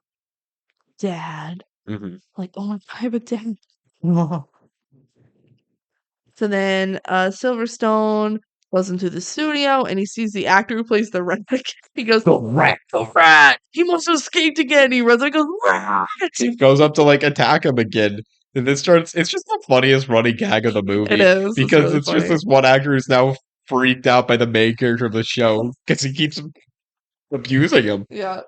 Dad. Mhm. Like, oh my God, I have a dad. So then Silverstone goes into the studio and he sees the actor who plays the rat. He goes, the rat, the rat. He must have escaped again. He runs and goes, rat. Goes up to like attack him again. And this starts, it's just the funniest running gag of the movie. It is. It's Because really it's just funny. this one actor who's now freaked out by the main character of the show because he keeps abusing him. Yeah.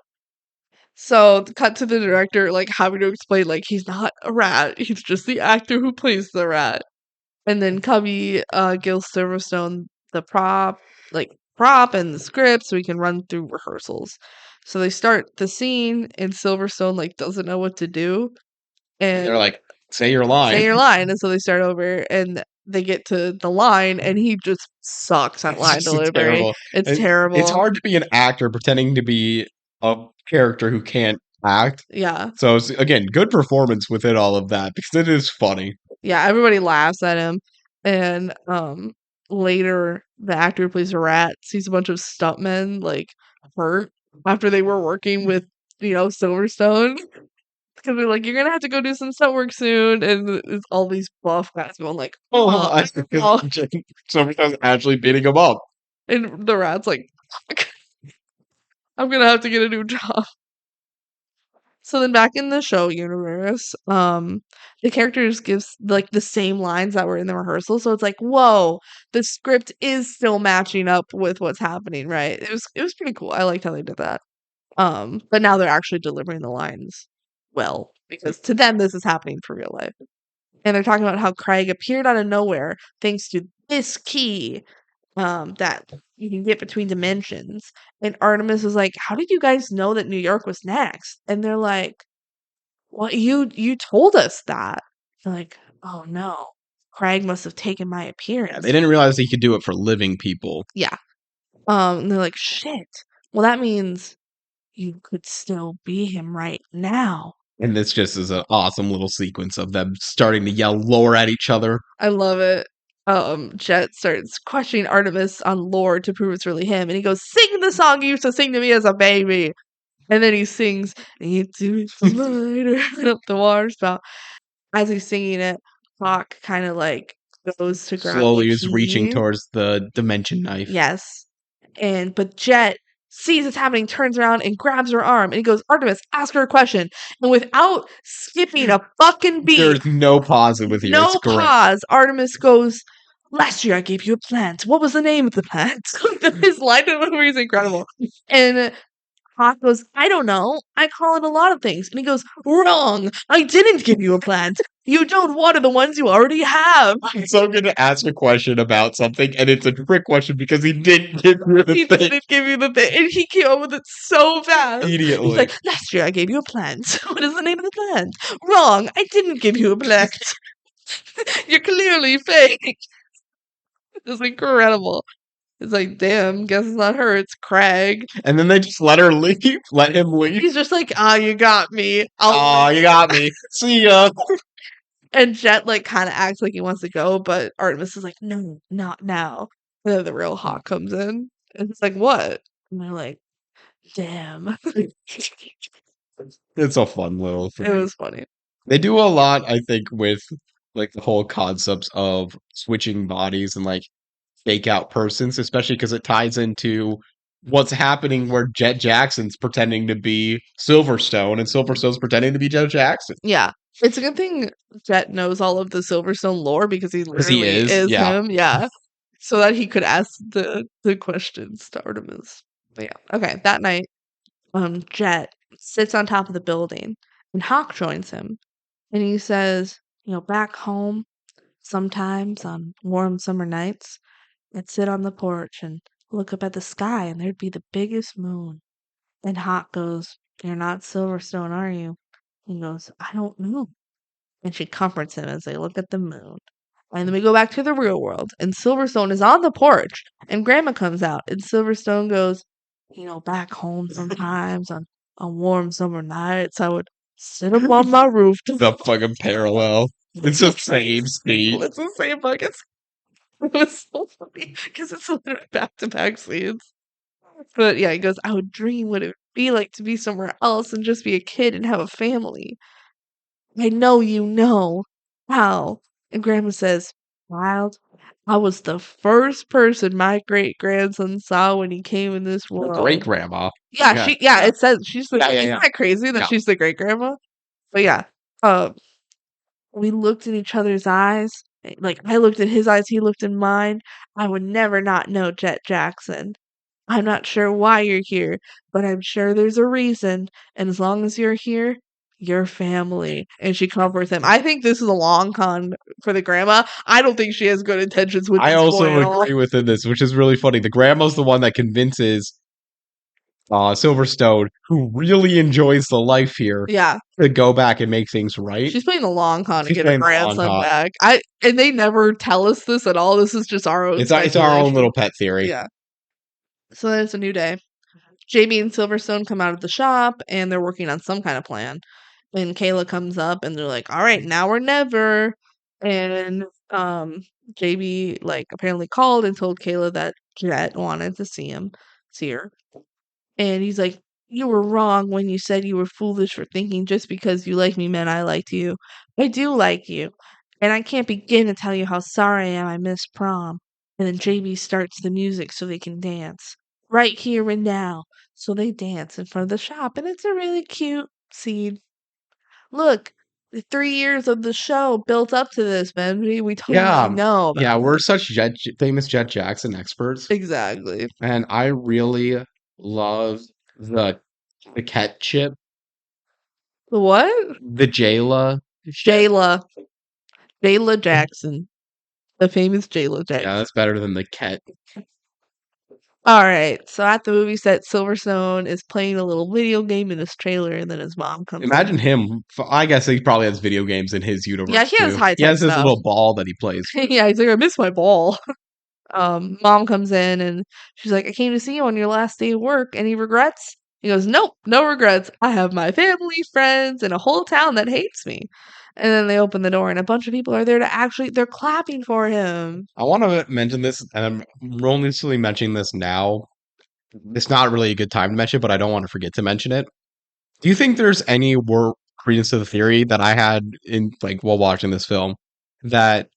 So cut to the director like having to explain like he's not a rat. He's just the actor who plays the rat. And then Cubby gives Silverstone the prop and the script so he can run through rehearsals. So they start the scene and Silverstone like doesn't know what to do. And They're like, say your say line. your line. And so they start over and they get to the line and he just sucks at It's line just delivery. terrible. It's terrible. It's hard to be an actor pretending to be a character who can't act. Yeah. So it's, again, good performance within all of that because it is funny. Yeah, everybody laughs at him. And later the actor who plays a rat sees a bunch of stuntmen like hurt after they were working with, Silverstone. Because they're like, you're gonna have to go do some stunt work soon, and it's all these buff guys going like, Oh, oh, oh. Somebody's actually beating him up. And the rat's like, fuck, I'm gonna have to get a new job. So then back in the show universe, the characters gives like the same lines that were in the rehearsal. So it's like, whoa, the script is still matching up with what's happening, right? It was pretty cool. I liked how they did that. But now they're actually delivering the lines well, because to them this is happening for real life. And they're talking about how Craig appeared out of nowhere thanks to this key that you can get between dimensions. And Artemis was like, how did you guys know that New York was next? And they're like, well, you told us that. They're like, oh no, Craig must have taken my Yeah, appearance. they didn't realize he could do it for living people. Yeah. And they're like, shit. Well, that means you could still be him right now. And this just is an awesome little sequence of them starting to yell lore at each other. I love it. Jet starts questioning Artemis on lore to prove it's really him, and he goes, "Sing the song you used to sing to me as a baby." And then he sings, "You do it tonight," up the water spout. As he's singing it, Hawk kind of like goes to grab the Slowly is reaching key. towards the dimension knife. Yes. But Jet sees it's happening, turns around and grabs her arm, and he goes, "Artemis, ask her a question." And without skipping a fucking beat, There's no pausing with here. It's no great. pause, Artemis goes, "Last year I gave you a plant. What was the name of the plant?" His line delivery is incredible. And Hawk goes, "I don't know. I call it a lot of things." And he goes, "Wrong. I didn't give you a plant. You don't water the ones you already have." So I'm gonna ask a question about something, and it's a trick question because he didn't give you the He thing didn't give you the thing. And he came up with it so fast. He's immediately. like, "Last year I gave you a plant. What is the name of the plant?" "Wrong. I didn't give you a plant." "You're clearly fake." It's incredible. It's like, damn, guess it's not her, it's Craig. And then they just let her leave. Let him leave. He's just like, "Ah, you got me. Oh, you got me. See ya. And Jet like kind of acts like he wants to go, but Artemis is like, "No, not now." And then the real Hawk comes in, and it's like, "What?" And they're like, "Damn." It's a fun little It thing. was funny. They do a lot, I think, with like the whole concepts of switching bodies and like fake out persons, especially because it ties into what's happening where Jett Jackson's pretending to be Silverstone and Silverstone's pretending to be Jett Jackson. Yeah. It's a good thing Jet knows all of the Silverstone lore because he Because he literally is yeah. him. Yeah. So that he could ask the questions to Artemis. But yeah. Okay. That night, Jet sits on top of the building and Hawk joins him. And he says, "Back home, sometimes on warm summer nights, I'd sit on the porch and look up at the sky and there'd be the biggest moon." And Hawk goes, "You're not Silverstone, are you?" He goes, "I don't know." And she comforts him as they look at the moon. And then we go back to the real world, and Silverstone is on the porch, and Grandma comes out, and Silverstone goes, "Back home sometimes on warm summer nights, I would sit up on my roof." The fucking parallel. It's the same scene. It's the same fucking. It was so funny because it's literally back to back scenes. But yeah, he goes, "I would dream what it would be like to be somewhere else and just be a kid and have a family. I know you know how." And Grandma says, "Child, I was the first person my great grandson saw when he came in this Great world." grandma. Yeah, Yeah. it says she's the. Yeah, yeah, Isn't yeah. that crazy that Yeah. she's the great grandma? But yeah, um, we looked in each other's eyes. Like I looked in his eyes, he looked in mine. I would never not know Jett Jackson. I'm not sure why you're here, but I'm sure there's a reason. And as long as you're here, you're family." And she comforts him. I think this is a long con for the grandma. I don't think she has good intentions with I this boy also at all. agree with this, which is really funny. The grandma's the one that convinces Silverstone, who really enjoys the life here, Yeah, to go back and make things right. she's playing the long con to She's get her playing the long grandson con. back. And they never tell us this at all. This is just our own It's our own speculation. little pet theory. Yeah. So then it's a new day. Jamie and Silverstone come out of the shop and they're working on some kind of plan. And Kayla comes up and they're like, "All right, now or never." And JB like apparently called and told Kayla that Jet wanted to see her. And he's like, "You were wrong when you said you were foolish for thinking just because you like me meant I liked you. I do like you. And I can't begin to tell you how sorry I am I missed prom." And then JB starts the music so they can dance. Right here and now. So they dance in front of the shop. And it's a really cute scene. Look, the 3 years of the show built up to this, man. We totally Yeah. know Yeah, about we're it. such famous Jett Jackson experts. Exactly. And I really love the the ketchup, What? the Jayla. Jayla. Jayla Jackson. The famous Jayla Yeah, Jackson. that's better than the ket. Alright, so at the movie set, Silverstone is playing a little video game in his trailer, and then his mom comes in. Imagine him. I guess he probably has video games in his Yeah, universe he has too. He high-tech has his stuff. little ball that he plays. Yeah, he's like, "I miss my ball." Mom comes in, and she's like, "I came to see you on your last day of work. Any regrets?" He goes, "Nope, no regrets. I have my family, friends, and a whole town that hates me." And then they open the door, and a bunch of people are there to they're clapping for him. I want to mention this, and I'm only mentioning this now. It's not really a good time to mention, but I don't want to forget to mention it. Do you think there's any more credence to the theory that I had in like while watching this film that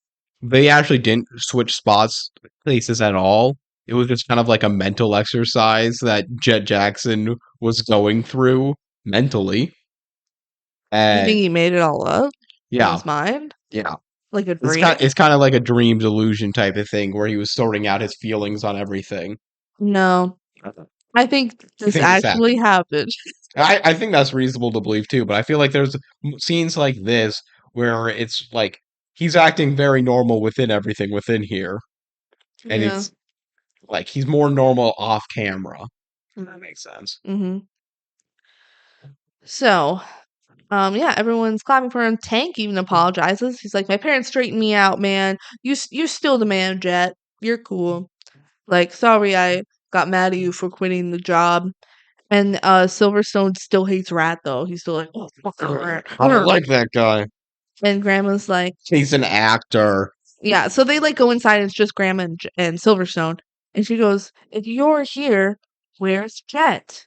they actually didn't switch spots places at all? It was just kind of like a mental exercise that Jett Jackson was going through mentally, You think and he made it all up in yeah, his mind? yeah, Like a dream? it's kind of like a dream delusion type of thing where he was sorting out his feelings on everything. No. I think I this think this actually happened. happened. I think that's reasonable to believe too, but I feel like there's scenes like this where it's like he's acting very normal within everything within here, and Yeah. it's like he's more normal off camera. If that makes sense. Mhm. So, yeah, everyone's clapping for him. Tank even apologizes. He's like, "My parents straightened me out, man. You're still the man, Jet. You're cool. Like, sorry I got mad at you for quitting the job." And Silverstone still hates Rat though. He's still like, "Oh, fuck Rat." I don't like that guy. And Grandma's like, He's an actor. yeah. So they like go inside. And it's just Grandma and Silverstone, and she goes, "If you're here, where's Jet?"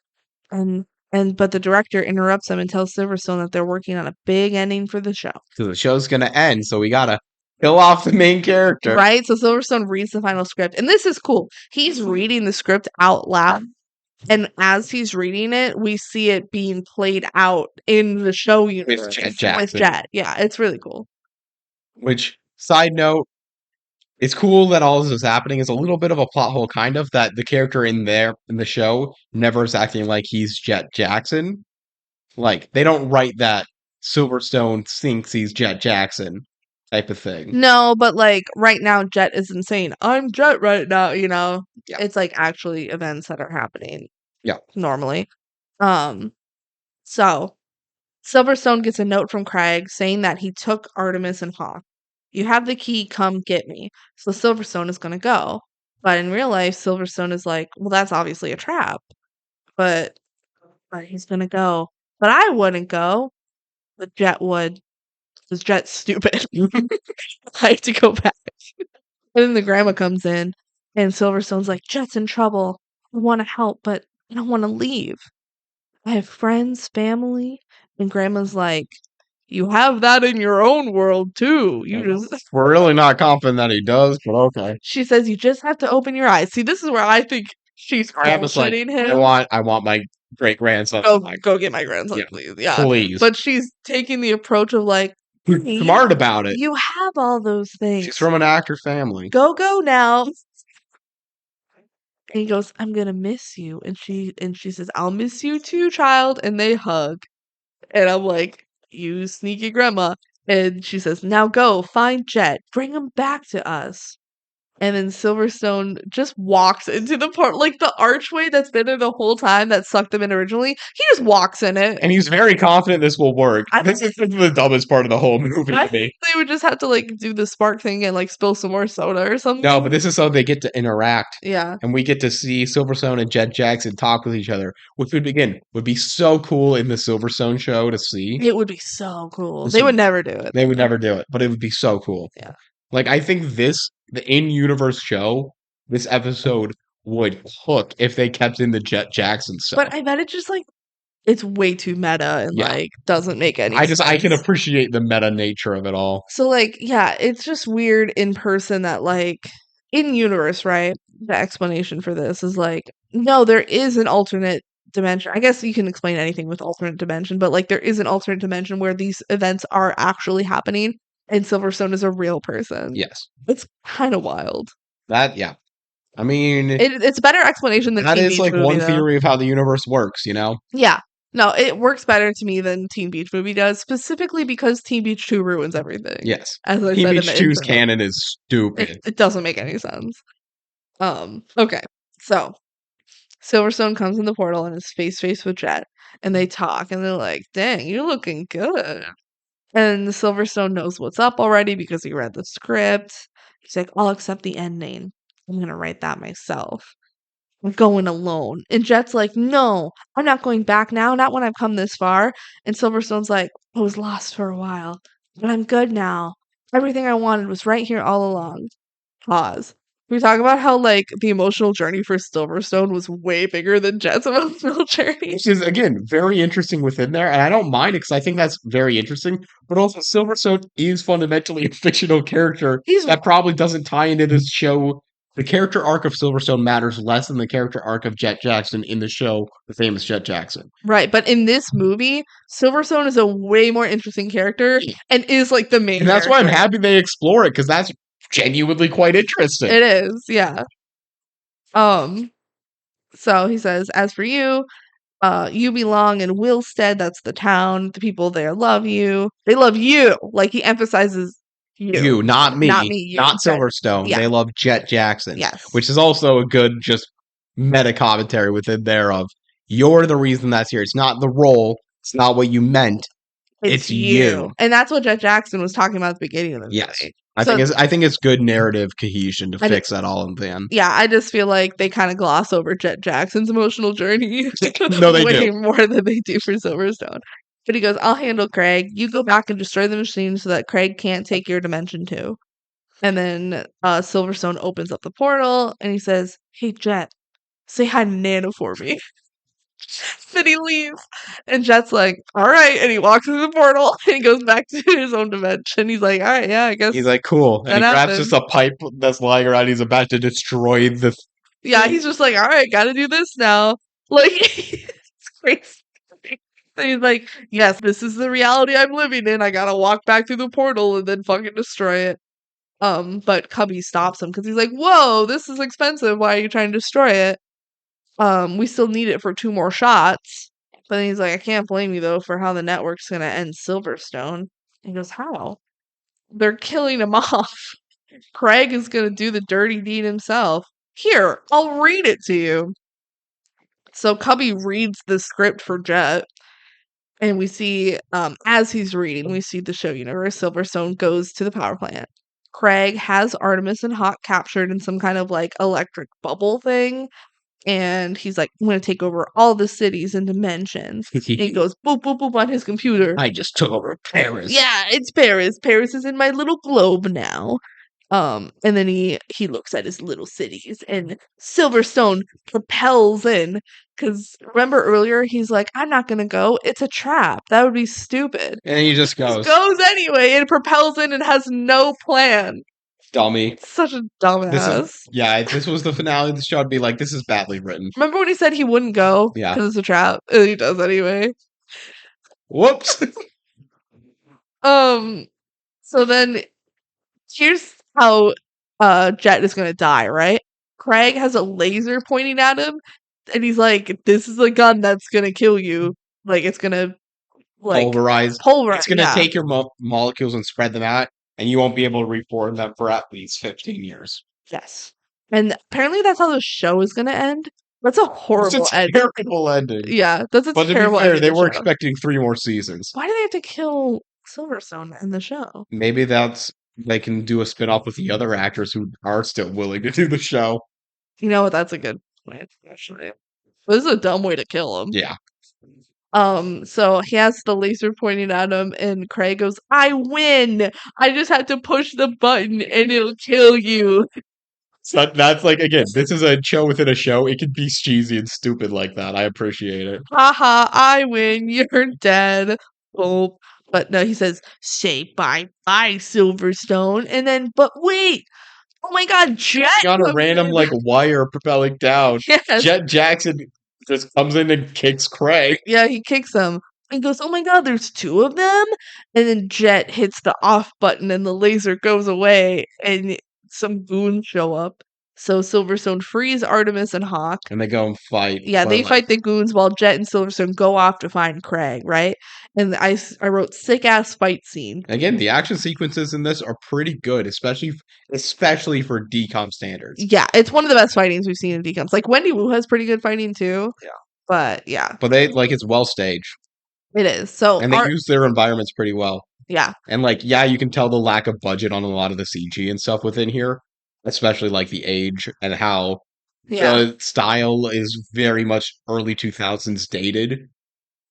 And but the director interrupts them and tells Silverstone that they're working on a big ending for the show. So the show's gonna end, so we gotta kill off the main character. Right? So Silverstone reads the final script. And this is cool. He's reading the script out loud. And as he's reading it, we see it being played out in the show universe With Jett with Jackson. Jet. Yeah, it's really cool. Which, side note, it's cool that all this is happening. It's a little bit of a plot hole, kind of, that the character in the show never is acting like he's Jett Jackson. Like, they don't write that Silverstone thinks he's Jett Jackson type of thing. No, but like right now, Jet isn't saying, "I'm Jet right now," you know? Yeah. It's like actually events that are happening Yeah. normally. Um, so Silverstone gets a note from Craig saying that he took Artemis and Hawk. "You have the key, come get me." So Silverstone is gonna go. But in real life, Silverstone is like, "Well, that's obviously a trap." But he's gonna go. But I wouldn't go. But Jet would. Because Jet's stupid. I have to go back. And then the grandma comes in and Silverstone's like, "Jet's in trouble. I wanna help, but I don't wanna leave. I have friends, family." And grandma's like, "You have that in your own world too. You just" We're really not confident that he does, but okay. she says, "You just have to open your eyes." See, this is where I think she's Grandma's like, bullshitting him. I want my great grandson. Go get my grandson, Yeah, please. Yeah. please. But she's taking the approach of like, "Honey, Smart about it. you have all those things. She's from an actor family. Go now." And he goes, "I'm gonna miss you." And she says, "I'll miss you too, child." And they hug. And I'm like, "You sneaky grandma." And she says, "Now go find Jet. Bring him back to us." And then Silverstone just walks into the part, like the archway that's been there the whole time that sucked them in originally. He just walks in it. And he's very confident this will work. I- This is the dumbest part of the whole movie I to me. think they would just have to like do the spark thing and like spill some more soda or something. No, but this is so they get to interact. Yeah. And we get to see Silverstone and Jett Jackson talk with each other, which would be so cool in the Silverstone show to see. It would be so cool. This They would- would never do it. They would never do it, but it would be so cool. Yeah. Like I think the in-universe show, this episode would hook if they kept in the Jett Jackson stuff. But I bet it just like it's way too meta and Yeah. like doesn't make any sense. I can appreciate the meta nature of it all. So like yeah, it's just weird in person that like in universe, right? The explanation for this is like no, there is an alternate dimension. I guess you can explain anything with alternate dimension, but like there is an alternate dimension where these events are actually happening and Silverstone is a real person. Yes. It's kind of wild. Yeah. I mean, It's a better explanation than that Teen is Beach like Movie, one though. theory of how the universe works, you know? Yeah. No, it works better to me than Teen Beach Movie does, specifically because Teen Beach 2 ruins everything. Yes. As I Teen said in Beach the 2's intro. canon is stupid. It doesn't make any sense. Okay. So Silverstone comes in the portal and is face to face with Jet, and they talk, and they're like, "Dang, you're looking good." And Silverstone knows what's up already because he read the script. He's like, "I'll accept the ending. I'm gonna write that myself." I'm going alone. And Jet's like, no, I'm not going back now, not when I've come this far. And Silverstone's like, I was lost for a while, but I'm good now. Everything I wanted was right here all along. Pause. We talk about how like the emotional journey for Silverstone was way bigger than Jet's emotional journey. Which is, again, very interesting within there. And I don't mind it because I think that's very interesting. But also, Silverstone is fundamentally a fictional character He's that probably doesn't tie into this show. The character arc of Silverstone matters less than the character arc of Jett Jackson in the show, The Famous Jett Jackson. right, but in this movie, Silverstone is a way more interesting character and is like the main And that's why I'm character. happy they explore it because that's genuinely quite interesting. It is, yeah. Um, so he says, as for you, you belong in Willstead, that's the town. The people there love you. They love you. Like he emphasizes you. You, not Not me, me, you. not Jet. Silverstone. Yeah. They love Jett Jackson, Yes. which is also a good just meta commentary within there of you're the reason that's here. It's not the role. It's not what you meant. It's you. And that's what Jett Jackson was talking about at the beginning of the Yes. movie. I think it's good narrative cohesion to I fix that all in the end. Yeah, I just feel like they kind of gloss over Jett Jackson's emotional journey No, they way do. more than they do for Silverstone. But he goes, I'll handle Craig. You go back and destroy the machine so that Craig can't take your dimension too. And then Silverstone opens up the portal and he says, hey, Jett, say hi to Nana for me. Then he leaves. And Jet's like, all right. And he walks through the portal and he goes back to his own dimension. He's like, all right, yeah, I guess He's like, cool. And that he grabs happened. just a pipe that's lying around. He's about to destroy the. Yeah, he's just like, all right, gotta do this now. Like, it's crazy. And he's like, yes, this is the reality I'm living in. I gotta walk back through the portal and then fucking destroy it. But Cubby stops him because he's like, whoa, this is expensive. Why are you trying to destroy it? We still need it for 2 more shots. But then he's like, I can't blame you though for how the network's gonna end Silverstone. And he goes, how? They're killing him off. Craig is gonna do the dirty deed himself. Here, I'll read it to you. So Cubby reads the script for Jet, and we see, as he's reading, we see the show universe. Silverstone goes to the power plant. Craig has Artemis and Hawk captured in some kind of like electric bubble thing, and he's like, I'm gonna take over all the cities and dimensions. And he goes boop boop boop on his computer. I just took over Paris. Yeah, it's Paris. Paris is in my little globe now. And then he looks at his little cities, and Silverstone propels in. Because remember earlier, he's like, I'm not gonna go. It's a trap. That would be stupid. And he just He goes, goes anyway and propels in and has no plan. dummy. Such a dumbass. If this was the finale of the show, I'd be like, this is badly written. Remember when he said he wouldn't go Yeah. because it's a trap? And he does anyway. Whoops. So then here's how Jet is gonna die, right? Craig has a laser pointing at him, and he's like, this is a gun that's gonna kill you. Like, it's gonna, like, Pulverize. pulverize. It's going to Yeah. take your molecules and spread them out, and you won't be able to reform them for at least 15 years. Yes. And apparently that's how the show is gonna end. That's a horrible It's a ending. terrible ending. Yeah, that's a But to be terrible fair, ending. they to the were show. expecting 3 more seasons. Why do they have to kill Silverstone in the show? Maybe they can do a spin-off with the other actors who are still willing to do the show. You know what? That's a good point, actually. This is a dumb way to kill him. Yeah. So he has the laser pointing at him, and Craig goes, I win! I just had to push the button and it'll kill you. So that's like, again, this is a show within a show. It can be cheesy and stupid like that. I appreciate it. Haha, I win, you're dead. Oh, but no, he says, say bye-bye, Silverstone. And then, but wait! Oh my god, Jet! On a comes random, in. like, wire propelling down. Yes. Jett Jackson just comes in and kicks Craig. Yeah, he kicks him. He goes, oh my god, there's 2 of them? And then Jet hits the off button and the laser goes away and some goons show up. So Silverstone frees Artemis and Hawk. And they go and fight. Yeah, they fight the goons while Jet and Silverstone go off to find Craig, right? And I wrote sick-ass fight scene. Again, the action sequences in this are pretty good, especially for DCOM standards. Yeah, it's one of the best fightings we've seen in DCOMs. Like, Wendy Wu has pretty good fighting too. Yeah. But, yeah. But it's well staged. It is. So, and they use their environments pretty well. Yeah. And you can tell the lack of budget on a lot of the CG and stuff within here, especially like the age and how Yeah. The style is very much early 2000s dated,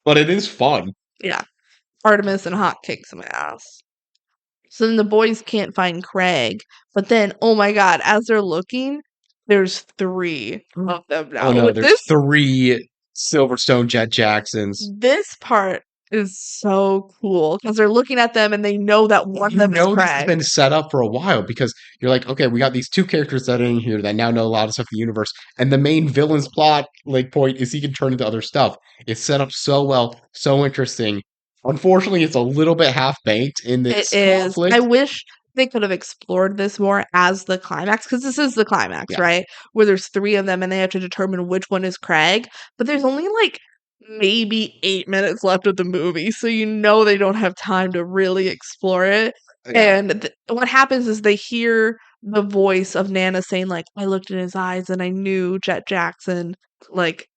but it is fun. Yeah. Artemis and Hawk kick some ass. So then the boys can't find Craig. But then, oh my god, as they're looking, there's three of them Oh now. no, With there's this 3 Silverstone Jett Jacksons. this part is so cool because they're looking at them and they know that one of You them is know this has Craig. been set up for a while because you're like, okay, we got these 2 characters that are in here that now know a lot of stuff in the universe, and the main villain's plot like point is he can turn into other stuff. It's set up so well, so interesting. Unfortunately, it's a little bit half baked in It this is. I conflict. wish they could have explored this more as the climax because this is the climax, Yeah, right? Where there's three of them and they have to determine which one is Craig. But there's only like maybe 8 minutes left of the movie, so you know they don't have time to really explore it. yeah. And what happens is they hear the voice of Nana saying, like, I looked in his eyes and I knew Jett Jackson, like,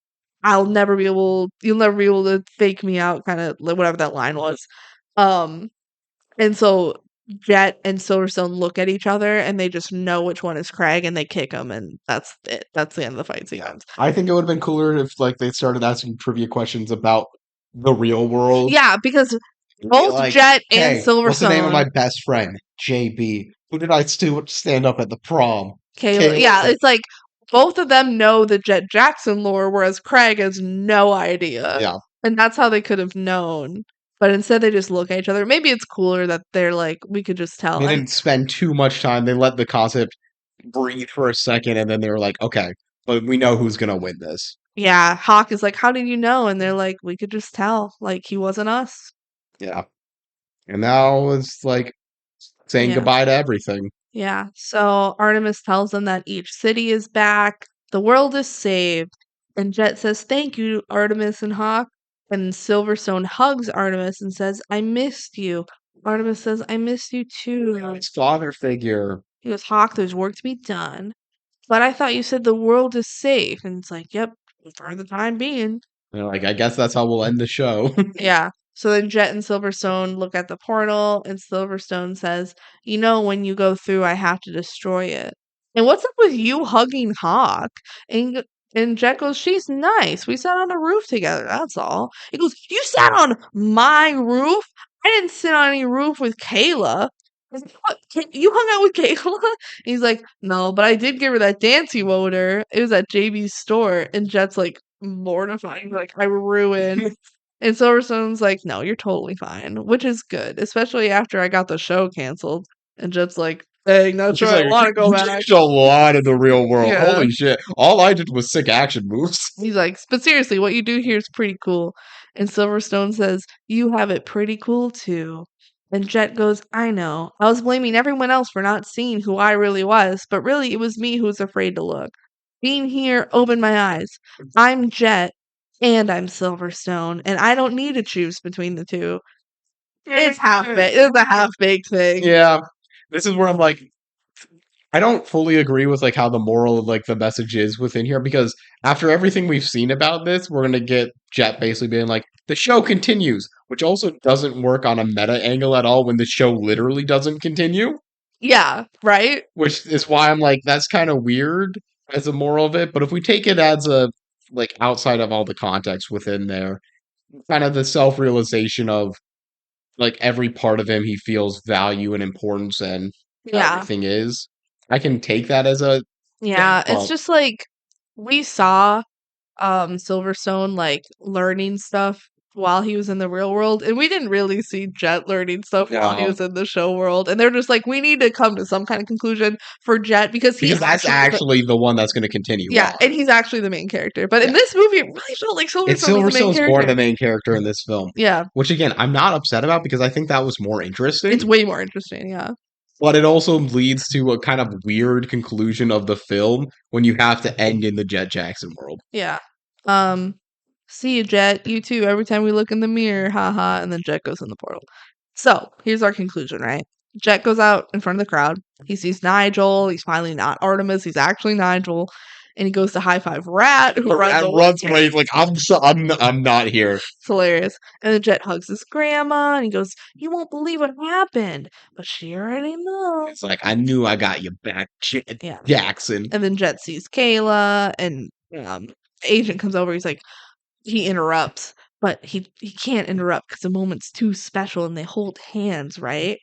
you'll never be able to fake me out, kind of whatever that line was. Um, and so Jet and Silverstone look at each other and they just know which one is Craig and they kick him and that's it. That's the end of the fight Yeah. sequence. I think it would have been cooler if like they started asking trivia questions about the real world. Yeah, because Be both like, Jet and hey, what's the name of my Silverstone, best friend? JB. Who did I stand up at the prom? Kayla, yeah, Caleb. it's like both of them know the Jet Jackson lore, whereas Craig has no idea. Yeah. And that's how they could have known. But instead they just look at each other. Maybe it's cooler that they're like, we could just tell. They And didn't spend too much time. They let the concept breathe for a second, and then they were like, okay, but we know who's gonna win this. yeah, Hawk is like, how did you know? And they're like, we could just tell. Like, he wasn't us. Yeah. And now it's like saying Yeah. goodbye to everything. Yeah. So Artemis tells them that each city is back, the world is saved. And Jet says, thank you, Artemis and Hawk. And Silverstone hugs Artemis and says, I missed you. Artemis says, I missed you too. His father figure. He goes, Hawk, there's work to be done. But I thought you said the world is safe. And it's like, yep, for the time being. They're like, I guess that's how we'll end the show. Yeah. So then Jet and Silverstone look at the portal, and Silverstone says, you know, when you go through, I have to destroy it. And what's up with you hugging Hawk? And, and Jet goes, she's nice. We sat on a roof together. That's all. He goes, you sat on my roof? I didn't sit on any roof with Kayla. I was like, what? You hung out with Kayla? He's like, no, but I did give her that dance you owed her. It was at JB's store. And Jet's like, mortified. He's like, I ruined. And Silverstone's like, no, you're totally fine, which is good, especially after I got the show canceled. And Jet's like, dang, that's She's right, I like, want to go you back. changed a lot in the real world. Yeah. Holy shit. All I did was sick action moves. He's like, but seriously, what you do here is pretty cool. And Silverstone says, you have it pretty cool too. And Jet goes, I know. I was blaming everyone else for not seeing who I really was, but really it was me who was afraid to look. Being here opened my eyes. I'm Jet and I'm Silverstone, and I don't need to choose between the two. It's half baked. It's a half baked thing. Yeah. This is where I'm like, I don't fully agree with like how the moral of like the message is within here because after everything we've seen about this, we're gonna get Jet basically being like, the show continues, which also doesn't work on a meta angle at all when the show literally doesn't continue. Yeah, right? Which is why I'm like, that's kind of weird as a moral of it. But if we take it as a like outside of all the context within there, kind of the self-realization of like every part of him he feels value and importance and how Yeah. everything is. I can take that as a thing, Yeah. It's but just like we saw Silverstone like learning stuff while he was in the real world, and we didn't really see Jet learning stuff while he no, was in the show world. And they're just like, we need to come to some kind of conclusion for Jet because he because that's actually the one that's going to continue yeah, on. and he's actually the main character. But in Yeah. this movie, it really felt like It's Silverstone was the main Silverstone's more the character. main character in this film, Yeah, which again I'm not upset about because I think that was more interesting. it's way more interesting. Yeah. But it also leads to a kind of weird conclusion of the film when you have to end in the Jett Jackson world. Yeah. Um, see you, Jet. You too. Every time we look in the mirror, haha. And then Jet goes in the portal. So here's our conclusion, right? Jet goes out in front of the crowd. He sees Nigel. He's finally not Artemis. He's actually Nigel. and he goes to high five Rat, who runs Rat away. runs away. He's like, I'm not here. It's hilarious. And then Jett hugs his grandma, and he goes, "You won't believe what happened, but she already knows." It's like, I knew I got you back, Jett Yeah. Jackson. And then Jett sees Kayla, and the agent comes over. He's like, he interrupts, but he can't interrupt because the moment's too special, and they hold hands, right?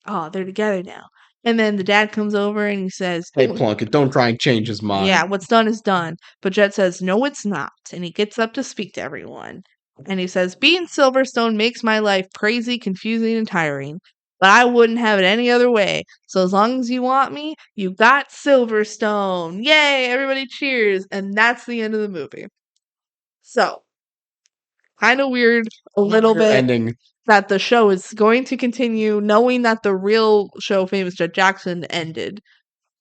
Oh, they're together now. And then the dad comes over and he says, Hey, Plunkett, don't try and change his mind. yeah, what's done is done. But Jett says, no, it's not. And he gets up to speak to everyone. And he says, being Silverstone makes my life crazy, confusing, and tiring. But I wouldn't have it any other way. So as long as you want me, you got Silverstone. Yay! Everybody cheers. And that's the end of the movie. So, kind of weird, a little bit, ending. that the show is going to continue, knowing that the real show, Famous Jett Jackson, ended.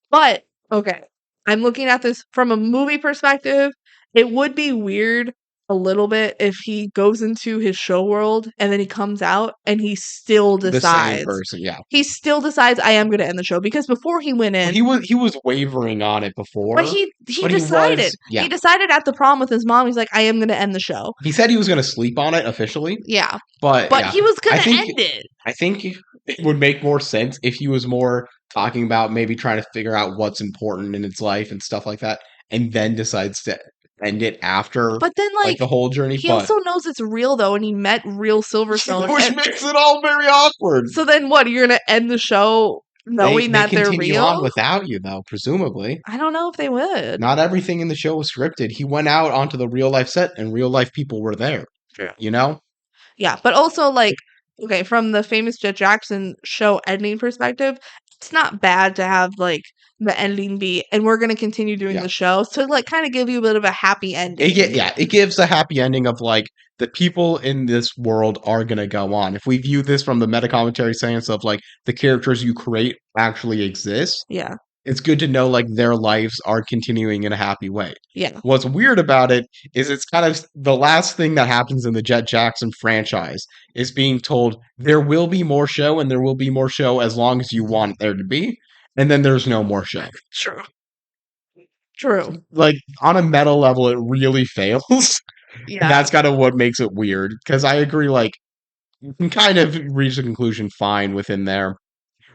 But, okay, I'm looking at this from a movie perspective. It would be weird a little bit if he goes into his show world and then he comes out and he still The same decides. person, yeah. He still decides, I am going to end the show, because before he went in, He was wavering on it before. but he but decided. yeah. He decided at the prom with his mom. He's like, I am going to end the show. He said he was going to sleep on it officially, Yeah, but yeah. he was going I to think- end it. I think it would make more sense if he was more talking about maybe trying to figure out what's important in his life and stuff like that, and then decides to end it after But then, like the whole journey. he But also knows it's real, though, and he met real Silverstone. which and- makes it all very awkward. so then what? You're going to end the show knowing that they they're continue real? on without you, though, presumably. I don't know if they would. Not everything in the show was scripted. He went out onto the real life set, and real life people were there. True. You know? Yeah, but also, like, okay, from the Famous Jett Jackson show ending perspective, it's not bad to have, like, the ending be, and we're going to continue doing the show, to, like, kind of give you a bit of a happy ending. It gives a happy ending of, like, the people in this world are going to go on. If we view this from the meta commentary stance of, like, the characters you create actually exist, Yeah. it's good to know, like, their lives are continuing in a happy way. Yeah. What's weird about it is it's kind of the last thing that happens in the Jett Jackson franchise is being told there will be more show, and there will be more show as long as you want there to be, and then there's no more show. True. Like, on a meta level, it really fails. Yeah. And that's kind of what makes it weird. Because I agree, like, you can kind of reach a conclusion fine within there.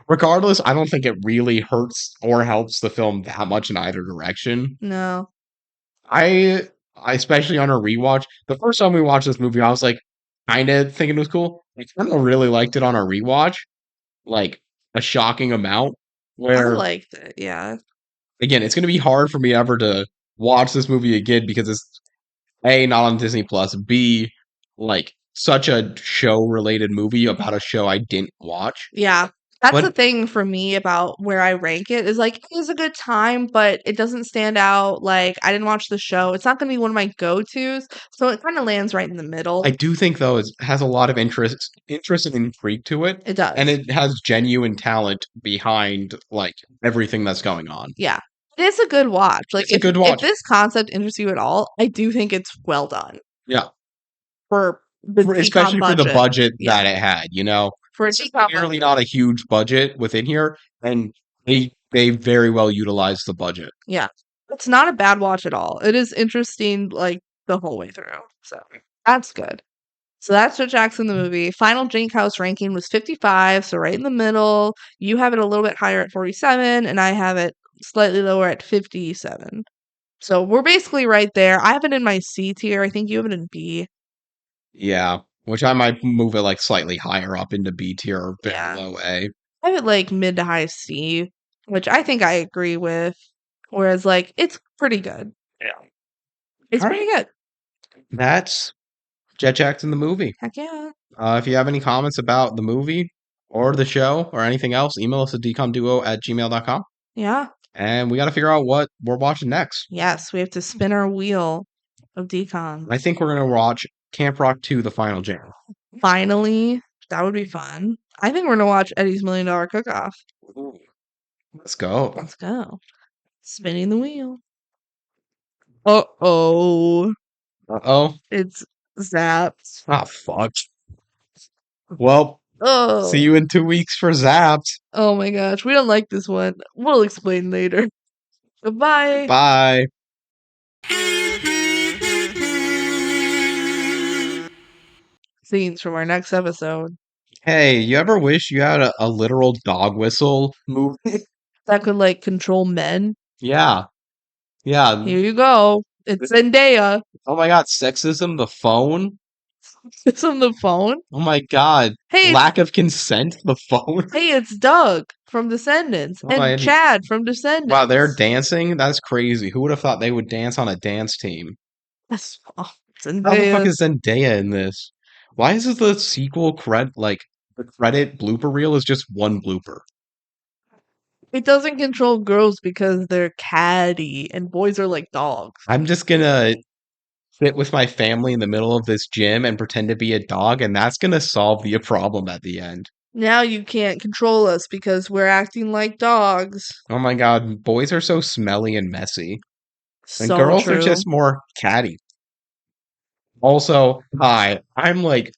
Regardless, I don't think it really hurts or helps the film that much in either direction. No. I especially on a rewatch, the first time we watched this movie, I was like, kind of thinking it was cool. I kind of really liked it on a rewatch, like a shocking amount. I Where liked it, yeah. again, it's going to be hard for me ever to watch this movie again because it's A, not on Disney Plus, B, like such a show related movie about a show I didn't watch. Yeah. That's But- the thing for me about where I rank it, is like, it was a good time, but it doesn't stand out. Like, I didn't watch the show. It's not going to be one of my go-tos. So it kind of lands right in the middle. I do think though it has a lot of interest and intrigue to it. It does. And it has genuine talent behind like everything that's going on. Yeah. It is a good watch. Like, It's a good watch. If this concept interests you at all, I do think it's well done. Yeah. For the DCOM Especially for the budget Yeah. that it had, you know. For a It's DCOM clearly not a huge budget within here, and they very well utilized the budget. Yeah. It's not a bad watch at all. It is interesting, like, the whole way through. So that's good. So that's Jett Jackson the movie. Final Jink House ranking was 55, so right in the middle. You have it a little bit higher at 47, and I have it slightly lower at 57. So we're basically right there. I have it in my C tier. I think you have it in B. Yeah. Which I might move it like slightly higher up into B tier or Yeah. below A. I have it like mid to high C, which I think I agree with. Whereas, like, it's pretty good. Yeah. It's All pretty good. That's Jett Jackson the movie. Heck yeah. If you have any comments about the movie or the show or anything else, email us at dcomduo@gmail.com. Yeah. And we got to figure out what we're watching next. Yes, we have to spin our wheel of decon. I think we're going to watch Camp Rock 2, The Final Jam. Finally, that would be fun. I think we're going to watch Eddie's $1 Million Cook-Off. Let's go. Let's go. Spinning the wheel. Uh-oh. Uh-oh. It's Zapped. Ah, fuck. Well, Oh. see you in 2 weeks for Zapped. Oh my gosh. We don't like this one. We'll explain later. Goodbye. Bye. Scenes from our next episode. Hey, you ever wish you had a literal dog whistle movie? That could like control men. Yeah, yeah. Here you go. It's Zendaya. Oh my God, sexism, the phone. It's on the phone. Oh my God, Hey, it's lack of consent, the phone. hey, it's Doug from Descendants Oh and my, Chad from wow, they're Descendants. dancing? That's crazy. Who would have thought they would dance on a dance team? That's oh, How the fuck Zendaya. is Zendaya in this? Why is this the sequel like the credit blooper reel is just one blooper? It doesn't control girls because they're catty and boys are like dogs. I'm just gonna sit with my family in the middle of this gym and pretend to be a dog, and that's gonna solve the problem at the end. Now you can't control us because we're acting like dogs. Oh my God, boys are so smelly and messy, and So girls are true. just more catty. Also, hi, I'm like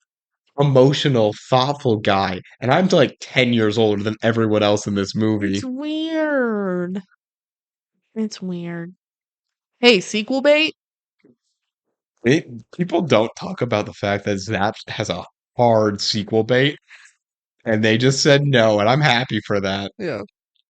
emotional, thoughtful guy, and I'm like 10 years older than everyone else in this movie. It's weird. It's weird. Hey, sequel bait? It, people don't talk about the fact that Zap has a hard sequel bait, and they just said no, and I'm happy for that. Yeah.